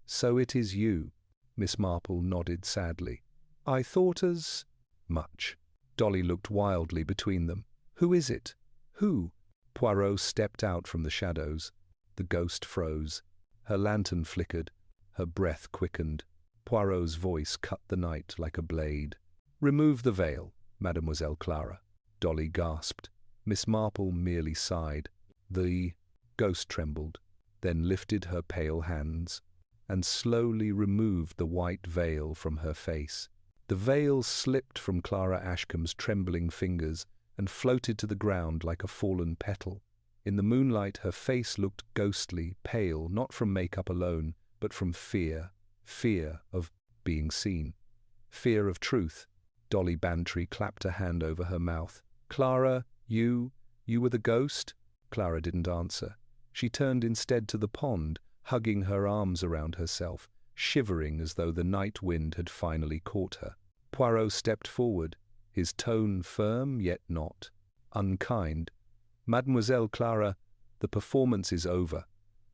so it is you." Miss Marple nodded sadly. "I thought as much." Dolly looked wildly between them. "Who is it? Who?" Poirot stepped out from the shadows. The ghost froze. Her lantern flickered. Her breath quickened. Poirot's voice cut the night like a blade. "Remove the veil, Mademoiselle Clara." Dolly gasped. Miss Marple merely sighed. The ghost trembled, then lifted her pale hands, and slowly removed the white veil from her face. The veil slipped from Clara Ashcombe's trembling fingers and floated to the ground like a fallen petal. In the moonlight, her face looked ghostly, pale, not from makeup alone, but from fear. Fear of being seen. Fear of truth. Dolly Bantry clapped a hand over her mouth. "Clara, you were the ghost?" Clara didn't answer. She turned instead to the pond, hugging her arms around herself, shivering as though the night wind had finally caught her. Poirot stepped forward, his tone firm yet not unkind. "Mademoiselle Clara, the performance is over.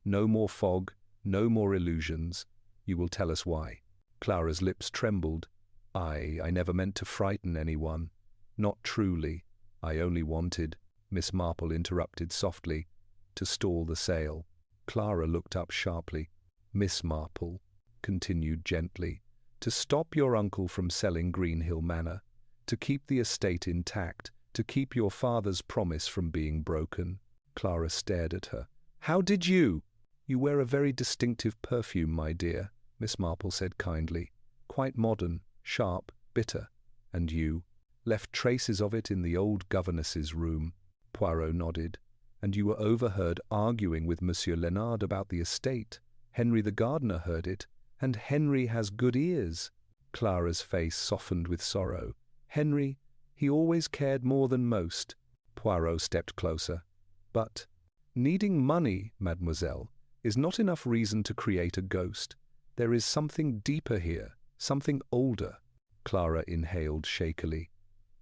No more fog, no more illusions. You will tell us why." Clara's lips trembled. I never meant to frighten anyone. Not truly. I only wanted," Miss Marple interrupted softly, "to stall the sale." Clara looked up sharply. "Miss Marple," continued gently, "to stop your uncle from selling Greenhill Manor, to keep the estate intact, to keep your father's promise from being broken." Clara stared at her. "How did you?" "You wear a very distinctive perfume, my dear," Miss Marple said kindly. "Quite modern, sharp, bitter. And you left traces of it in the old governess's room." Poirot nodded. And you were overheard arguing with Monsieur Lénard about the estate. Henry the gardener heard it, and Henry has good ears." Clara's face softened with sorrow. "Henry, he always cared more than most." Poirot stepped closer. "But needing money, mademoiselle, is not enough reason to create a ghost. There is something deeper here, something older." Clara inhaled shakily.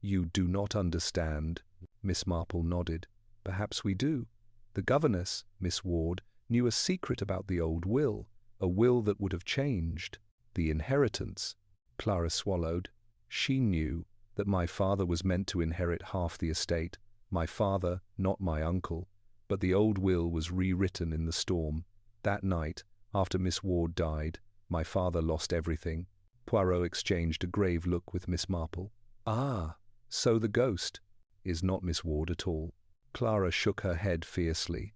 "You do not understand." Miss Marple nodded. "Perhaps we do. The governess, Miss Ward, knew a secret about the old will, a will that would have changed. The inheritance." Clara swallowed. "She knew that my father was meant to inherit half the estate, my father, not my uncle, but the old will was rewritten in the storm. That night, after Miss Ward died, my father lost everything." Poirot exchanged a grave look with Miss Marple. "Ah, so the ghost is not Miss Ward at all." Clara shook her head fiercely.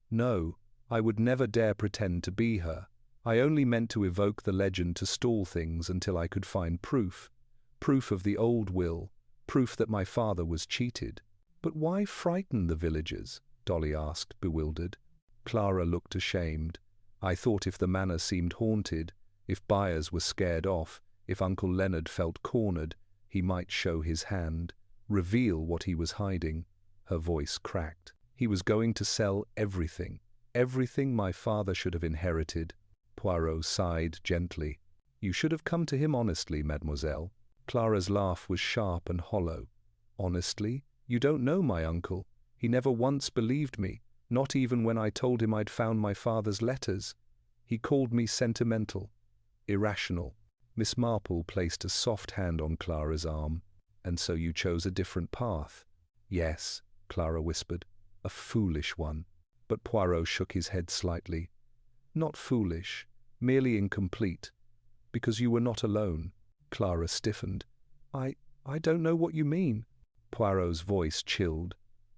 "No, I would never dare pretend to be her. I only meant to evoke the legend to stall things until I could find proof of the old will, proof that my father was cheated." "But why frighten the villagers?" Dolly asked, bewildered. Clara looked ashamed. "I thought if the manor seemed haunted, if buyers were scared off, if Uncle Leonard felt cornered, he might show his hand, reveal what he was hiding." Her voice cracked. "He was going to sell everything, everything my father should have inherited." Poirot sighed gently. "You should have come to him honestly, mademoiselle." Clara's laugh was sharp and hollow. "Honestly? You don't know my uncle. He never once believed me, not even when I told him I'd found my father's letters. He called me sentimental, irrational." Miss Marple placed a soft hand on Clara's arm. "And so you chose a different path." "Yes," Clara whispered, "a foolish one." But Poirot shook his head slightly. "Not foolish, merely incomplete, because you were not alone." Clara stiffened. I don't know what you mean." Poirot's voice chilled.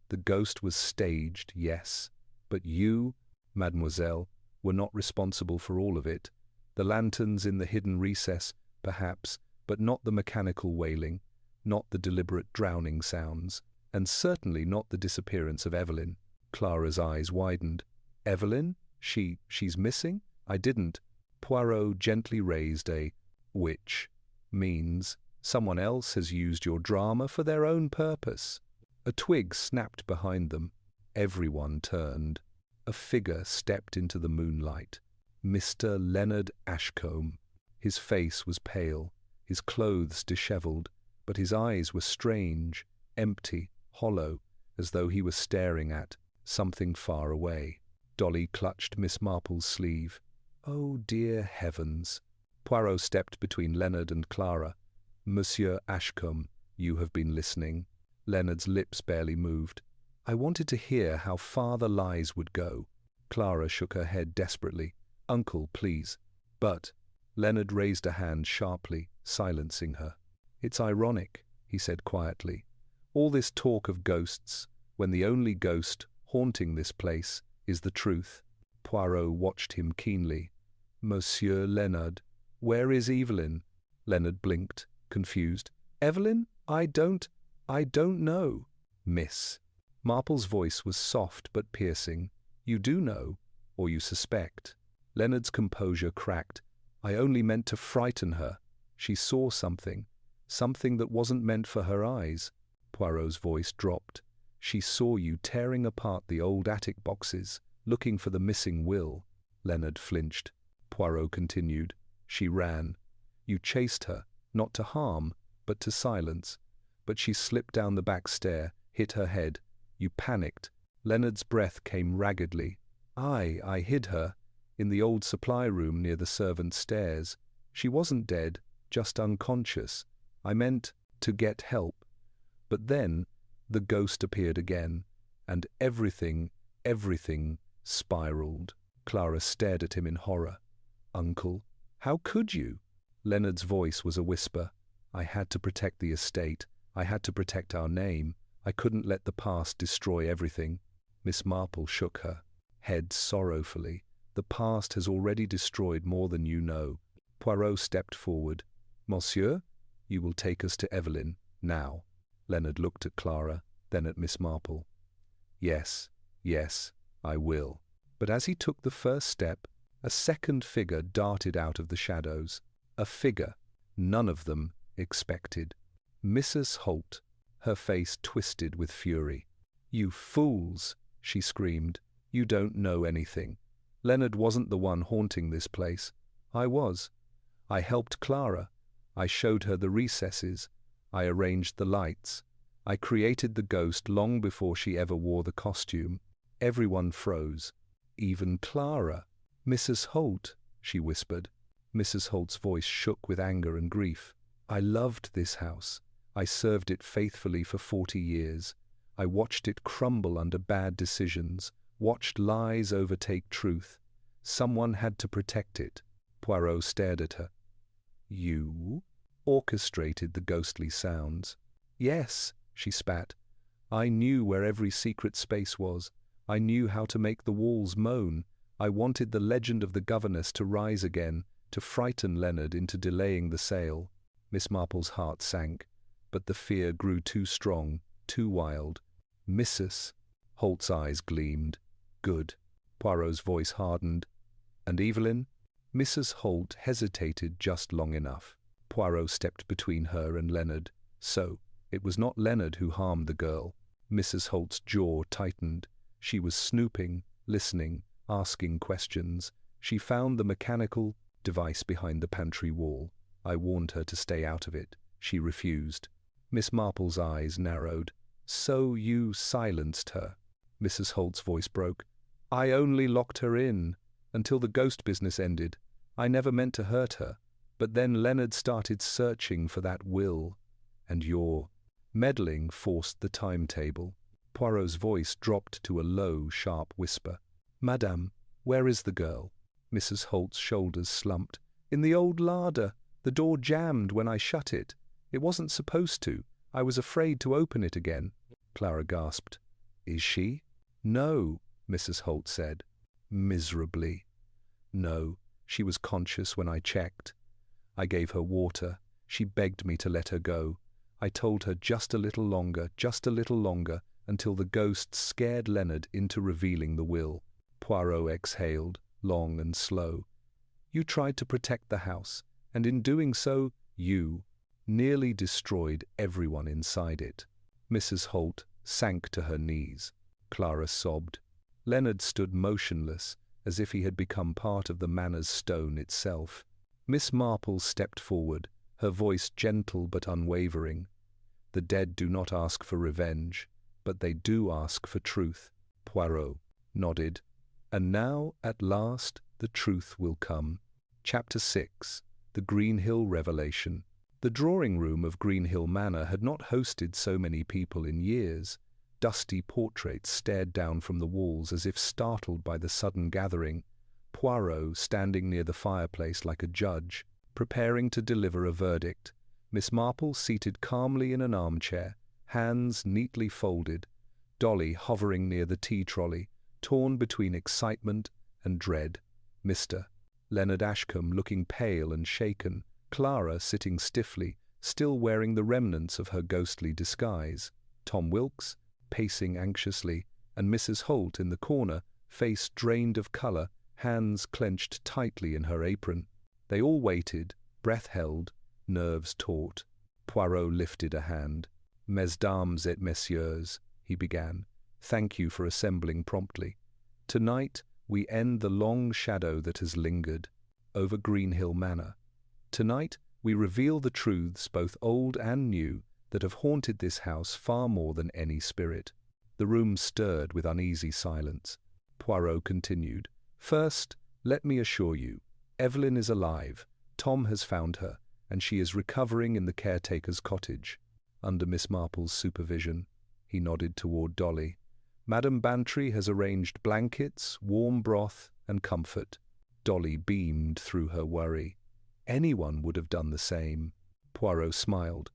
"The ghost was staged, yes, but you, mademoiselle, were not responsible for all of it. The lanterns in the hidden recess, perhaps, but not the mechanical wailing, not the deliberate drowning sounds, and certainly not the disappearance of Evelyn." Clara's eyes widened. "Evelyn? She's missing? I didn't." Poirot gently raised a "which" means someone else has used your drama for their own purpose. A twig snapped behind them. Everyone turned. A figure stepped into the moonlight. Mr. Leonard Ashcombe. His face was pale, his clothes dishevelled, but his eyes were strange, empty, hollow, as though he were staring at something far away. Dolly clutched Miss Marple's sleeve. "Oh, dear heavens!" Poirot stepped between Leonard and Clara. "Monsieur Ashcombe, you have been listening." Leonard's lips barely moved. "I wanted to hear how far the lies would go." Clara shook her head desperately. "Uncle, please." "But—" Leonard raised a hand sharply, silencing her. "It's ironic," he said quietly. "All this talk of ghosts, when the only ghost haunting this place is the truth." Poirot watched him keenly. "Monsieur Leonard, where is Evelyn?" Leonard blinked, confused. "Evelyn? I don't know." "Miss." Marple's voice was soft but piercing. "You do know, or you suspect." Leonard's composure cracked. "I only meant to frighten her. She saw something that wasn't meant for her eyes." Poirot's voice dropped. "She saw you tearing apart the old attic boxes, looking for the missing will." Leonard flinched. Poirot continued. "She ran. You chased her, not to harm, but to silence. But she slipped down the back stair, hit her head. You panicked." Leonard's breath came raggedly. I hid her in the old supply room near the servants' stairs. She wasn't dead, just unconscious. I meant to get help. But then the ghost appeared again, and everything spiraled." Clara stared at him in horror. "Uncle, how could you?" Leonard's voice was a whisper. "I had to protect the estate. I had to protect our name. I couldn't let the past destroy everything." Miss Marple shook her head sorrowfully. "The past has already destroyed more than you know." Poirot stepped forward. "Monsieur, you will take us to Evelyn, now." Leonard looked at Clara, then at Miss Marple. "Yes, Yes, I will. But as he took the first step, a second figure darted out of the shadows. A figure none of them expected. Mrs. Holt, her face twisted with fury. "You fools!" she screamed. "You don't know anything. Leonard wasn't the one haunting this place. I was. I helped Clara. I showed her the recesses. I arranged the lights. I created the ghost long before she ever wore the costume." Everyone froze. Even Clara. "Mrs. Holt," she whispered. Mrs. Holt's voice shook with anger and grief. "I loved this house. I served it faithfully for 40 years. I watched it crumble under bad decisions, watched lies overtake truth. Someone had to protect it." Poirot stared at her. "You orchestrated the ghostly sounds?" "Yes," she spat. "I knew where every secret space was. I knew how to make the walls moan. I wanted the legend of the governess to rise again, to frighten Leonard into delaying the sale." Miss Marple's heart sank, but the fear grew too strong, too wild. "Mrs." Holt's eyes gleamed. "Good." Poirot's voice hardened. "And Evelyn?" Mrs. Holt hesitated just long enough. Poirot stepped between her and Leonard. So, it was not Leonard who harmed the girl. Mrs. Holt's jaw tightened. She was snooping, listening, asking questions. She found the mechanical device behind the pantry wall. I warned her to stay out of it. She refused. Miss Marple's eyes narrowed. "So you silenced her?" Mrs. Holt's voice broke. "I only locked her in until the ghost business ended. I never meant to hurt her. But then Leonard started searching for that will, and your meddling forced the timetable." Poirot's voice dropped to a low, sharp whisper. "Madame, where is the girl?" Mrs. Holt's shoulders slumped. "In the old larder. The door jammed when I shut it. It wasn't supposed to. I was afraid to open it again." Clara gasped. "Is she?" "No," Mrs. Holt said. "Miserably." "No, she was conscious when I checked. I gave her water. She begged me to let her go. I told her just a little longer, until the ghost scared Leonard into revealing the will." Poirot exhaled, long and slow. "You tried to protect the house, and in doing so, you nearly destroyed everyone inside it." Mrs. Holt sank to her knees. Clara sobbed. Leonard stood motionless, as if he had become part of the manor's stone itself. Miss Marple stepped forward, her voice gentle but unwavering. "The dead do not ask for revenge, but they do ask for truth." Poirot nodded. "And now, at last, the truth will come." Chapter 6. The Greenhill Revelation. The drawing-room of Greenhill Manor had not hosted so many people in years. Dusty portraits stared down from the walls as if startled by the sudden gathering. Poirot standing near the fireplace like a judge, preparing to deliver a verdict. Miss Marple seated calmly in an armchair, hands neatly folded. Dolly hovering near the tea trolley, torn between excitement and dread. Mr. Leonard Ashcombe looking pale and shaken. Clara sitting stiffly, still wearing the remnants of her ghostly disguise. Tom Wilkes pacing anxiously, and Mrs. Holt in the corner, face drained of colour, hands clenched tightly in her apron. They all waited, breath held, nerves taut. Poirot lifted a hand. "Mesdames et messieurs," he began, "thank you for assembling promptly. Tonight we end the long shadow that has lingered over Greenhill Manor. Tonight we reveal the truths, both old and new, that have haunted this house far more than any spirit." The room stirred with uneasy silence. Poirot continued. "First, let me assure you, Evelyn is alive. Tom has found her, and she is recovering in the caretaker's cottage, under Miss Marple's supervision." He nodded toward Dolly. "Madame Bantry has arranged blankets, warm broth, and comfort." Dolly beamed through her worry. "Anyone would have done the same." Poirot smiled.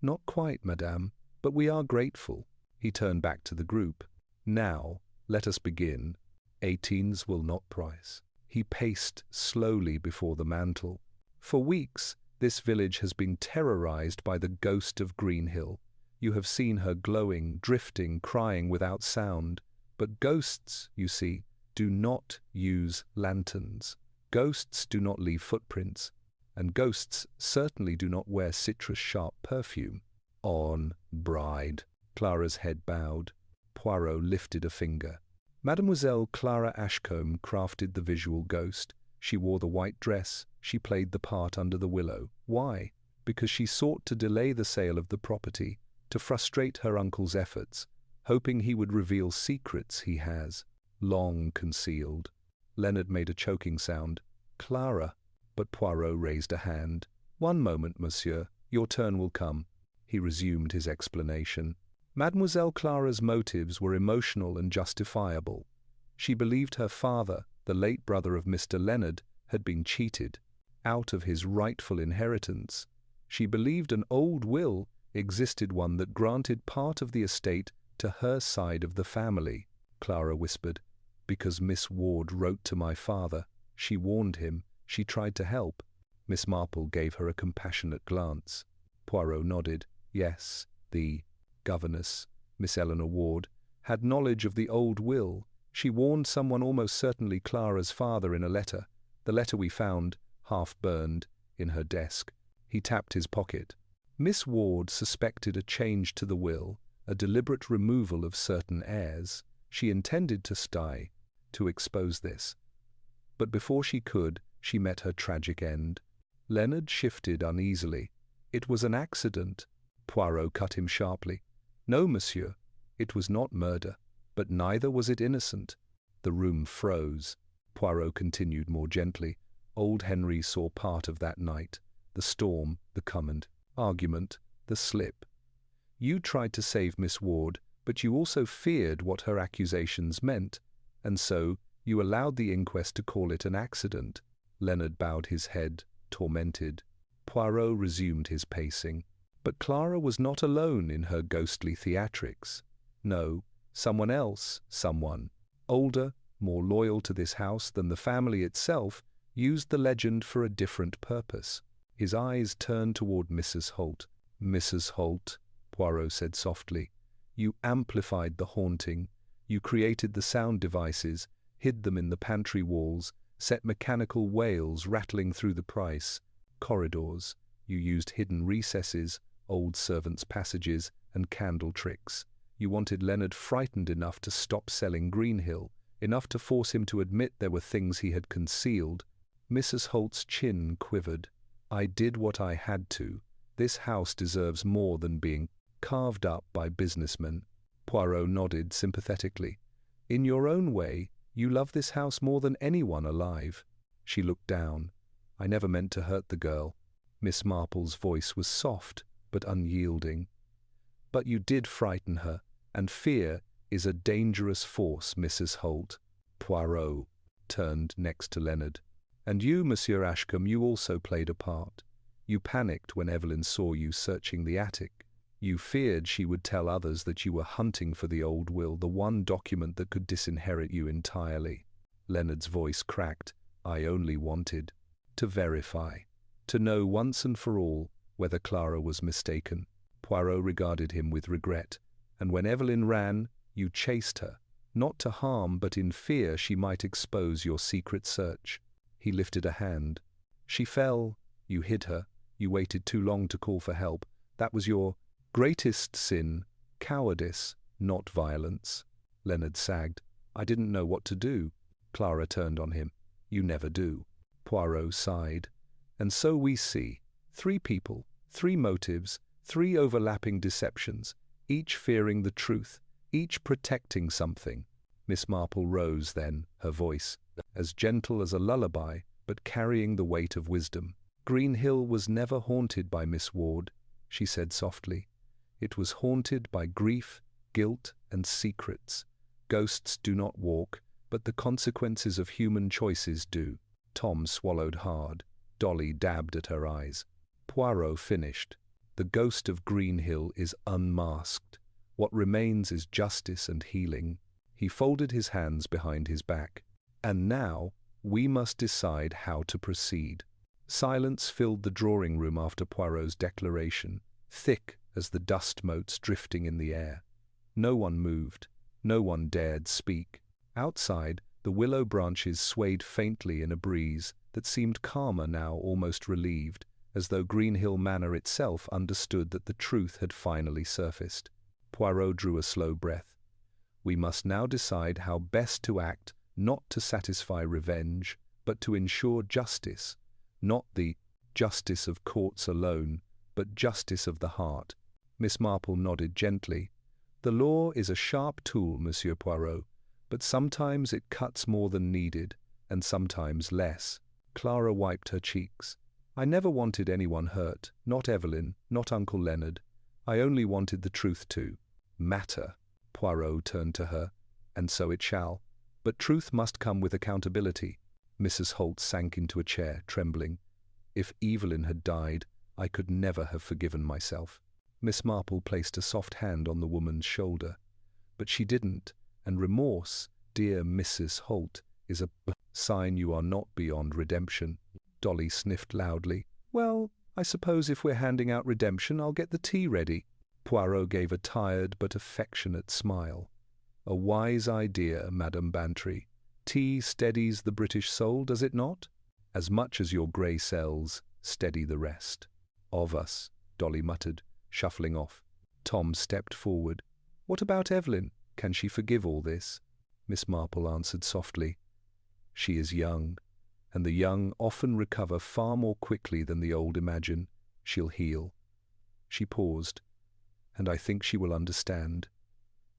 "Not quite, madame, but we are grateful." He turned back to the group. "Now, let us begin. 18s will not price." He paced slowly before the mantel. "For weeks, this village has been terrorized by the ghost of Greenhill. You have seen her glowing, drifting, crying without sound. But ghosts, you see, do not use lanterns. Ghosts do not leave footprints, and ghosts certainly do not wear citrus-sharp perfume. On, bride. Clara's head bowed. Poirot lifted a finger. Mademoiselle Clara Ashcombe crafted the visual ghost. She wore the white dress. She played the part under the willow. Why? Because she sought to delay the sale of the property, to frustrate her uncle's efforts, hoping he would reveal secrets he has long concealed. Leonard made a choking sound. Clara. But Poirot raised a hand. "One moment, monsieur. Your turn will come." He resumed his explanation. Mademoiselle Clara's motives were emotional and justifiable. She believed her father, the late brother of Mr. Leonard, had been cheated out of his rightful inheritance. She believed an old will existed, one that granted part of the estate to her side of the family. Clara whispered, "Because Miss Ward wrote to my father. She warned him. She tried to help." Miss Marple gave her a compassionate glance. Poirot nodded. Yes, the governess, Miss Eleanor Ward, had knowledge of the old will. She warned someone, almost certainly Clara's father, in a letter. The letter we found, half-burned, in her desk. He tapped his pocket. Miss Ward suspected a change to the will, a deliberate removal of certain heirs. She intended to stay, to expose this. But before she could, she met her tragic end. Leonard shifted uneasily. "It was an accident." Poirot cut him sharply. "No, monsieur. It was not murder, but neither was it innocent." The room froze. Poirot continued more gently. "Old Henry saw part of that night. The storm, the command, argument, the slip. You tried to save Miss Ward, but you also feared what her accusations meant, and so you allowed the inquest to call it an accident." Leonard bowed his head, tormented. Poirot resumed his pacing. But Clara was not alone in her ghostly theatrics. No, someone else, someone, older, more loyal to this house than the family itself, used the legend for a different purpose. His eyes turned toward Mrs. Holt. "Mrs. Holt," Poirot said softly, "you amplified the haunting. You created the sound devices, hid them in the pantry walls, set mechanical wails rattling through the corridors. You used hidden recesses, old servants' passages, and candle tricks. You wanted Leonard frightened enough to stop selling Greenhill, enough to force him to admit there were things he had concealed." Mrs. Holt's chin quivered. "I did what I had to. This house deserves more than being carved up by businessmen." Poirot nodded sympathetically. "In your own way, you love this house more than anyone alive." She looked down. "I never meant to hurt the girl." Miss Marple's voice was soft, but unyielding. "But you did frighten her, and fear is a dangerous force, Mrs. Holt." Poirot turned next to Leonard. "And you, Monsieur Ashcombe, you also played a part. You panicked when Evelyn saw you searching the attic. You feared she would tell others that you were hunting for the old will, the one document that could disinherit you entirely." Leonard's voice cracked. "I only wanted to verify, to know once and for all whether Clara was mistaken." Poirot regarded him with regret. "And when Evelyn ran, you chased her, not to harm, but in fear she might expose your secret search." He lifted a hand. "She fell. You hid her. You waited too long to call for help. That was your greatest sin, cowardice, not violence." Leonard sagged. "I didn't know what to do." Clara turned on him. "You never do." Poirot sighed. "And so we see. 3 people, 3 motives, 3 overlapping deceptions, each fearing the truth, each protecting something." Miss Marple rose then, her voice as gentle as a lullaby, but carrying the weight of wisdom. "Greenhill was never haunted by Miss Ward," she said softly. "It was haunted by grief, guilt, and secrets. Ghosts do not walk, but the consequences of human choices do." Tom swallowed hard. Dolly dabbed at her eyes. Poirot finished. "The ghost of Greenhill is unmasked. What remains is justice and healing." He folded his hands behind his back. "And now we must decide how to proceed." Silence filled the drawing-room after Poirot's declaration, thick as the dust motes drifting in the air. No one moved. No one dared speak. Outside, the willow branches swayed faintly in a breeze that seemed calmer now, almost relieved, as though Greenhill Manor itself understood that the truth had finally surfaced. Poirot drew a slow breath. We must now decide how best to act, not to satisfy revenge, but to ensure justice, not the justice of courts alone, but justice of the heart. Miss Marple nodded gently. The law is a sharp tool, Monsieur Poirot, but sometimes it cuts more than needed, and sometimes less. Clara wiped her cheeks. I never wanted anyone hurt, not Evelyn, not Uncle Leonard. I only wanted the truth to matter. Poirot turned to her. And so it shall. But truth must come with accountability. Mrs. Holt sank into a chair, trembling. If Evelyn had died, I could never have forgiven myself. Miss Marple placed a soft hand on the woman's shoulder. But she didn't, and remorse, dear Mrs. Holt, is a sign you are not beyond redemption. Dolly sniffed loudly. Well, I suppose if we're handing out redemption, I'll get the tea ready. Poirot gave a tired but affectionate smile. A wise idea, Madame Bantry. Tea steadies the British soul, does it not? As much as your grey cells steady the rest. Of us, Dolly muttered, shuffling off. Tom stepped forward. What about Evelyn? Can she forgive all this? Miss Marple answered softly. She is young, and the young often recover far more quickly than the old imagine. She'll heal. She paused. And I think she will understand.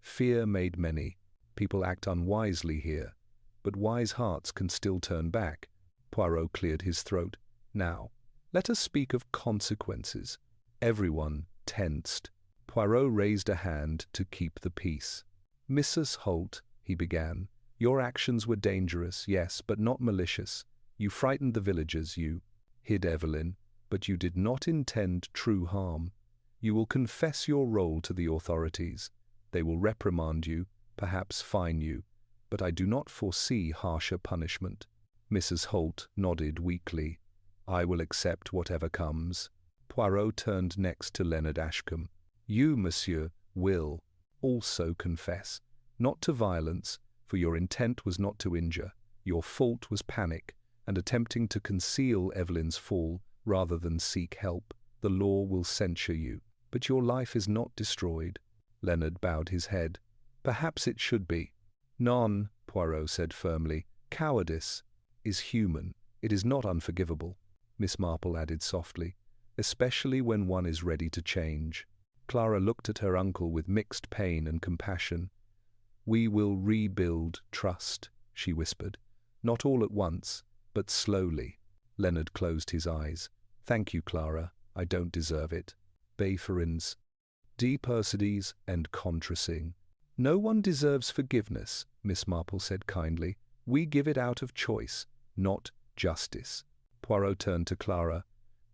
Fear made many. People act unwisely here, but wise hearts can still turn back. Poirot cleared his throat. Now, let us speak of consequences. Everyone tensed. Poirot raised a hand to keep the peace. Mrs. Holt, he began, your actions were dangerous, yes, but not malicious. You frightened the villagers, you hid Evelyn, but you did not intend true harm. You will confess your role to the authorities. They will reprimand you, perhaps fine you, but I do not foresee harsher punishment. Mrs. Holt nodded weakly. I will accept whatever comes. Poirot turned next to Leonard Ashcombe. You, monsieur, will also confess, not to violence, for your intent was not to injure. Your fault was panic, and attempting to conceal Evelyn's fall rather than seek help. The law will censure you, but your life is not destroyed. Leonard bowed his head. Perhaps it should be. None, Poirot said firmly. Cowardice is human. It is not unforgivable. Miss Marple added softly, especially when one is ready to change. Clara looked at her uncle with mixed pain and compassion. We will rebuild trust, she whispered. Not all at once, but slowly. Leonard closed his eyes. Thank you, Clara. I don't deserve it. Bayferins, Depersides and Contrasing. No one deserves forgiveness, Miss Marple said kindly. We give it out of choice, not justice. Poirot turned to Clara.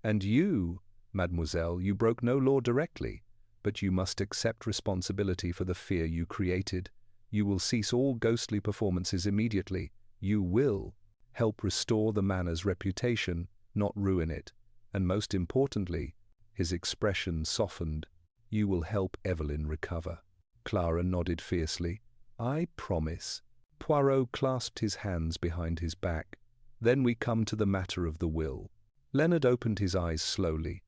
And you, mademoiselle, you broke no law directly, but you must accept responsibility for the fear you created. You will cease all ghostly performances immediately. You will help restore the manor's reputation, not ruin it. And most importantly, his expression softened, you will help Evelyn recover. Clara nodded fiercely. I promise. Poirot clasped his hands behind his back. Then we come to the matter of the will. Leonard opened his eyes slowly.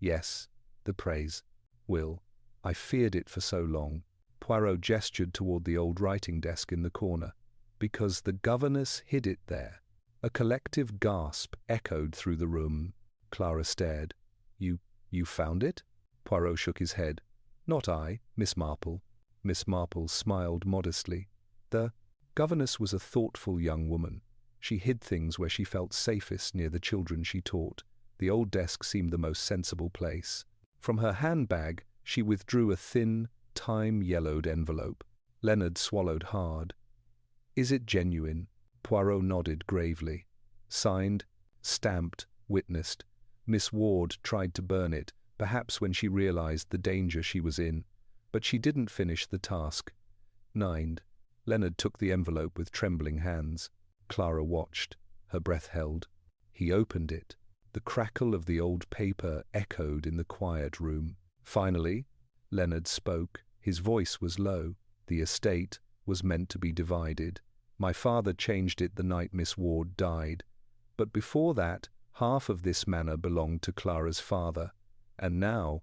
Yes, the praise. Will. I feared it for so long. Poirot gestured toward the old writing desk in the corner. Because the governess hid it there. A collective gasp echoed through the room. Clara stared. You found it? Poirot shook his head. Not I, Miss Marple. Miss Marple smiled modestly. The governess was a thoughtful young woman. She hid things where she felt safest near the children she taught. The old desk seemed the most sensible place. From her handbag, she withdrew a thin, time-yellowed envelope. Leonard swallowed hard. Is it genuine? Poirot nodded gravely. Signed, stamped, witnessed. Miss Ward tried to burn it, perhaps when she realized the danger she was in, but she didn't finish the task. Signed. Leonard took the envelope with trembling hands. Clara watched, her breath held. He opened it. The crackle of the old paper echoed in the quiet room. Finally, Leonard spoke. His voice was low. The estate, was meant to be divided. My father changed it the night Miss Ward died. But before that, half of this manor belonged to Clara's father. And now,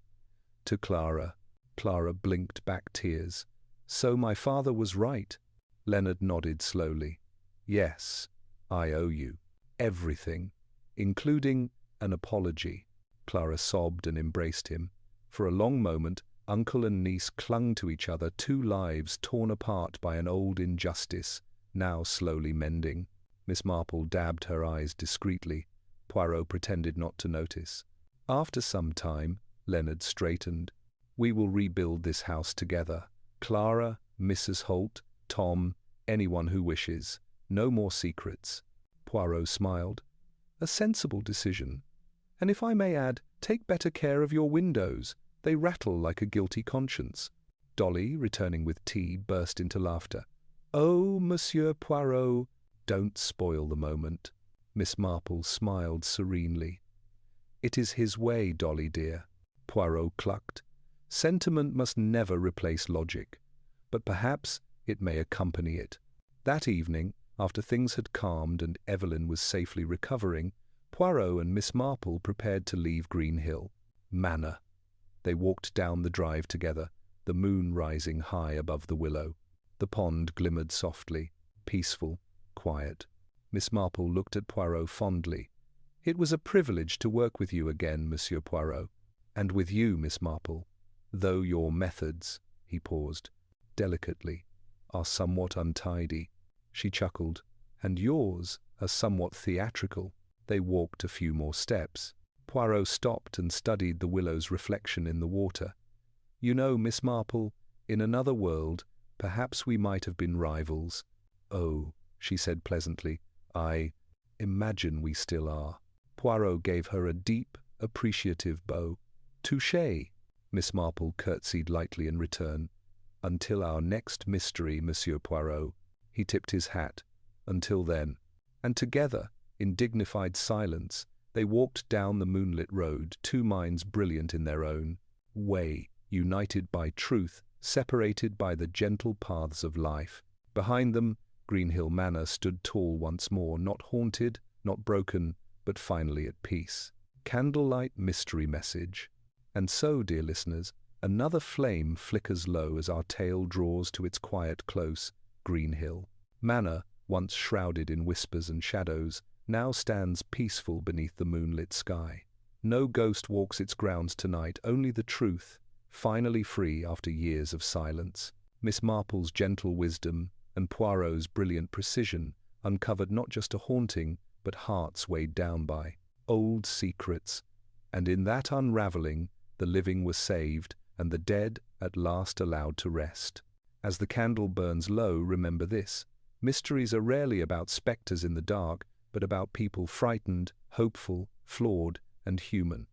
to Clara. Clara blinked back tears. So my father was right. Leonard nodded slowly. Yes, I owe you everything, including an apology. Clara sobbed and embraced him. For a long moment, uncle and niece clung to each other, two lives torn apart by an old injustice, now slowly mending. Miss Marple dabbed her eyes discreetly. Poirot pretended not to notice. After some time, Leonard straightened. We will rebuild this house together. Clara, Mrs. Holt, Tom, anyone who wishes. No more secrets. Poirot smiled. A sensible decision. And if I may add, take better care of your windows. They rattle like a guilty conscience. Dolly, returning with tea, burst into laughter. Oh, Monsieur Poirot, don't spoil the moment. Miss Marple smiled serenely. It is his way, Dolly dear. Poirot clucked. Sentiment must never replace logic, but perhaps it may accompany it. That evening, after things had calmed and Evelyn was safely recovering, Poirot and Miss Marple prepared to leave Greenhill Manor. They walked down the drive together, the moon rising high above the willow. The pond glimmered softly, peaceful, quiet. Miss Marple looked at Poirot fondly. It was a privilege to work with you again, Monsieur Poirot. And with you, Miss Marple, though your methods, he paused, delicately, are somewhat untidy. She chuckled. And yours are somewhat theatrical. They walked a few more steps. Poirot stopped and studied the willow's reflection in the water. You know, Miss Marple, in another world, perhaps we might have been rivals. Oh, she said pleasantly, I imagine we still are. Poirot gave her a deep, appreciative bow. Touché! Miss Marple curtsied lightly in return. Until our next mystery, Monsieur Poirot. He tipped his hat. Until then. And together, in dignified silence, they walked down the moonlit road, two minds brilliant in their own way, united by truth, separated by the gentle paths of life. Behind them, Greenhill Manor stood tall once more, not haunted, not broken, but finally at peace. Candlelight Mystery message. And so, dear listeners, another flame flickers low as our tale draws to its quiet close, Greenhill Manor, once shrouded in whispers and shadows, now stands peaceful beneath the moonlit sky. No ghost walks its grounds tonight, only the truth, finally free after years of silence. Miss Marple's gentle wisdom and Poirot's brilliant precision uncovered not just a haunting, but hearts weighed down by old secrets. And in that unraveling, the living were saved, and the dead at last allowed to rest. As the candle burns low, remember this. Mysteries are rarely about spectres in the dark, but about people frightened, hopeful, flawed, and human.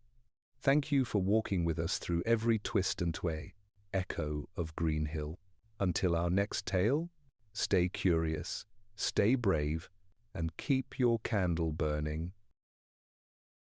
Thank you for walking with us through every twist and tway, echo of Greenhill. Until our next tale, stay curious, stay brave, and keep your candle burning.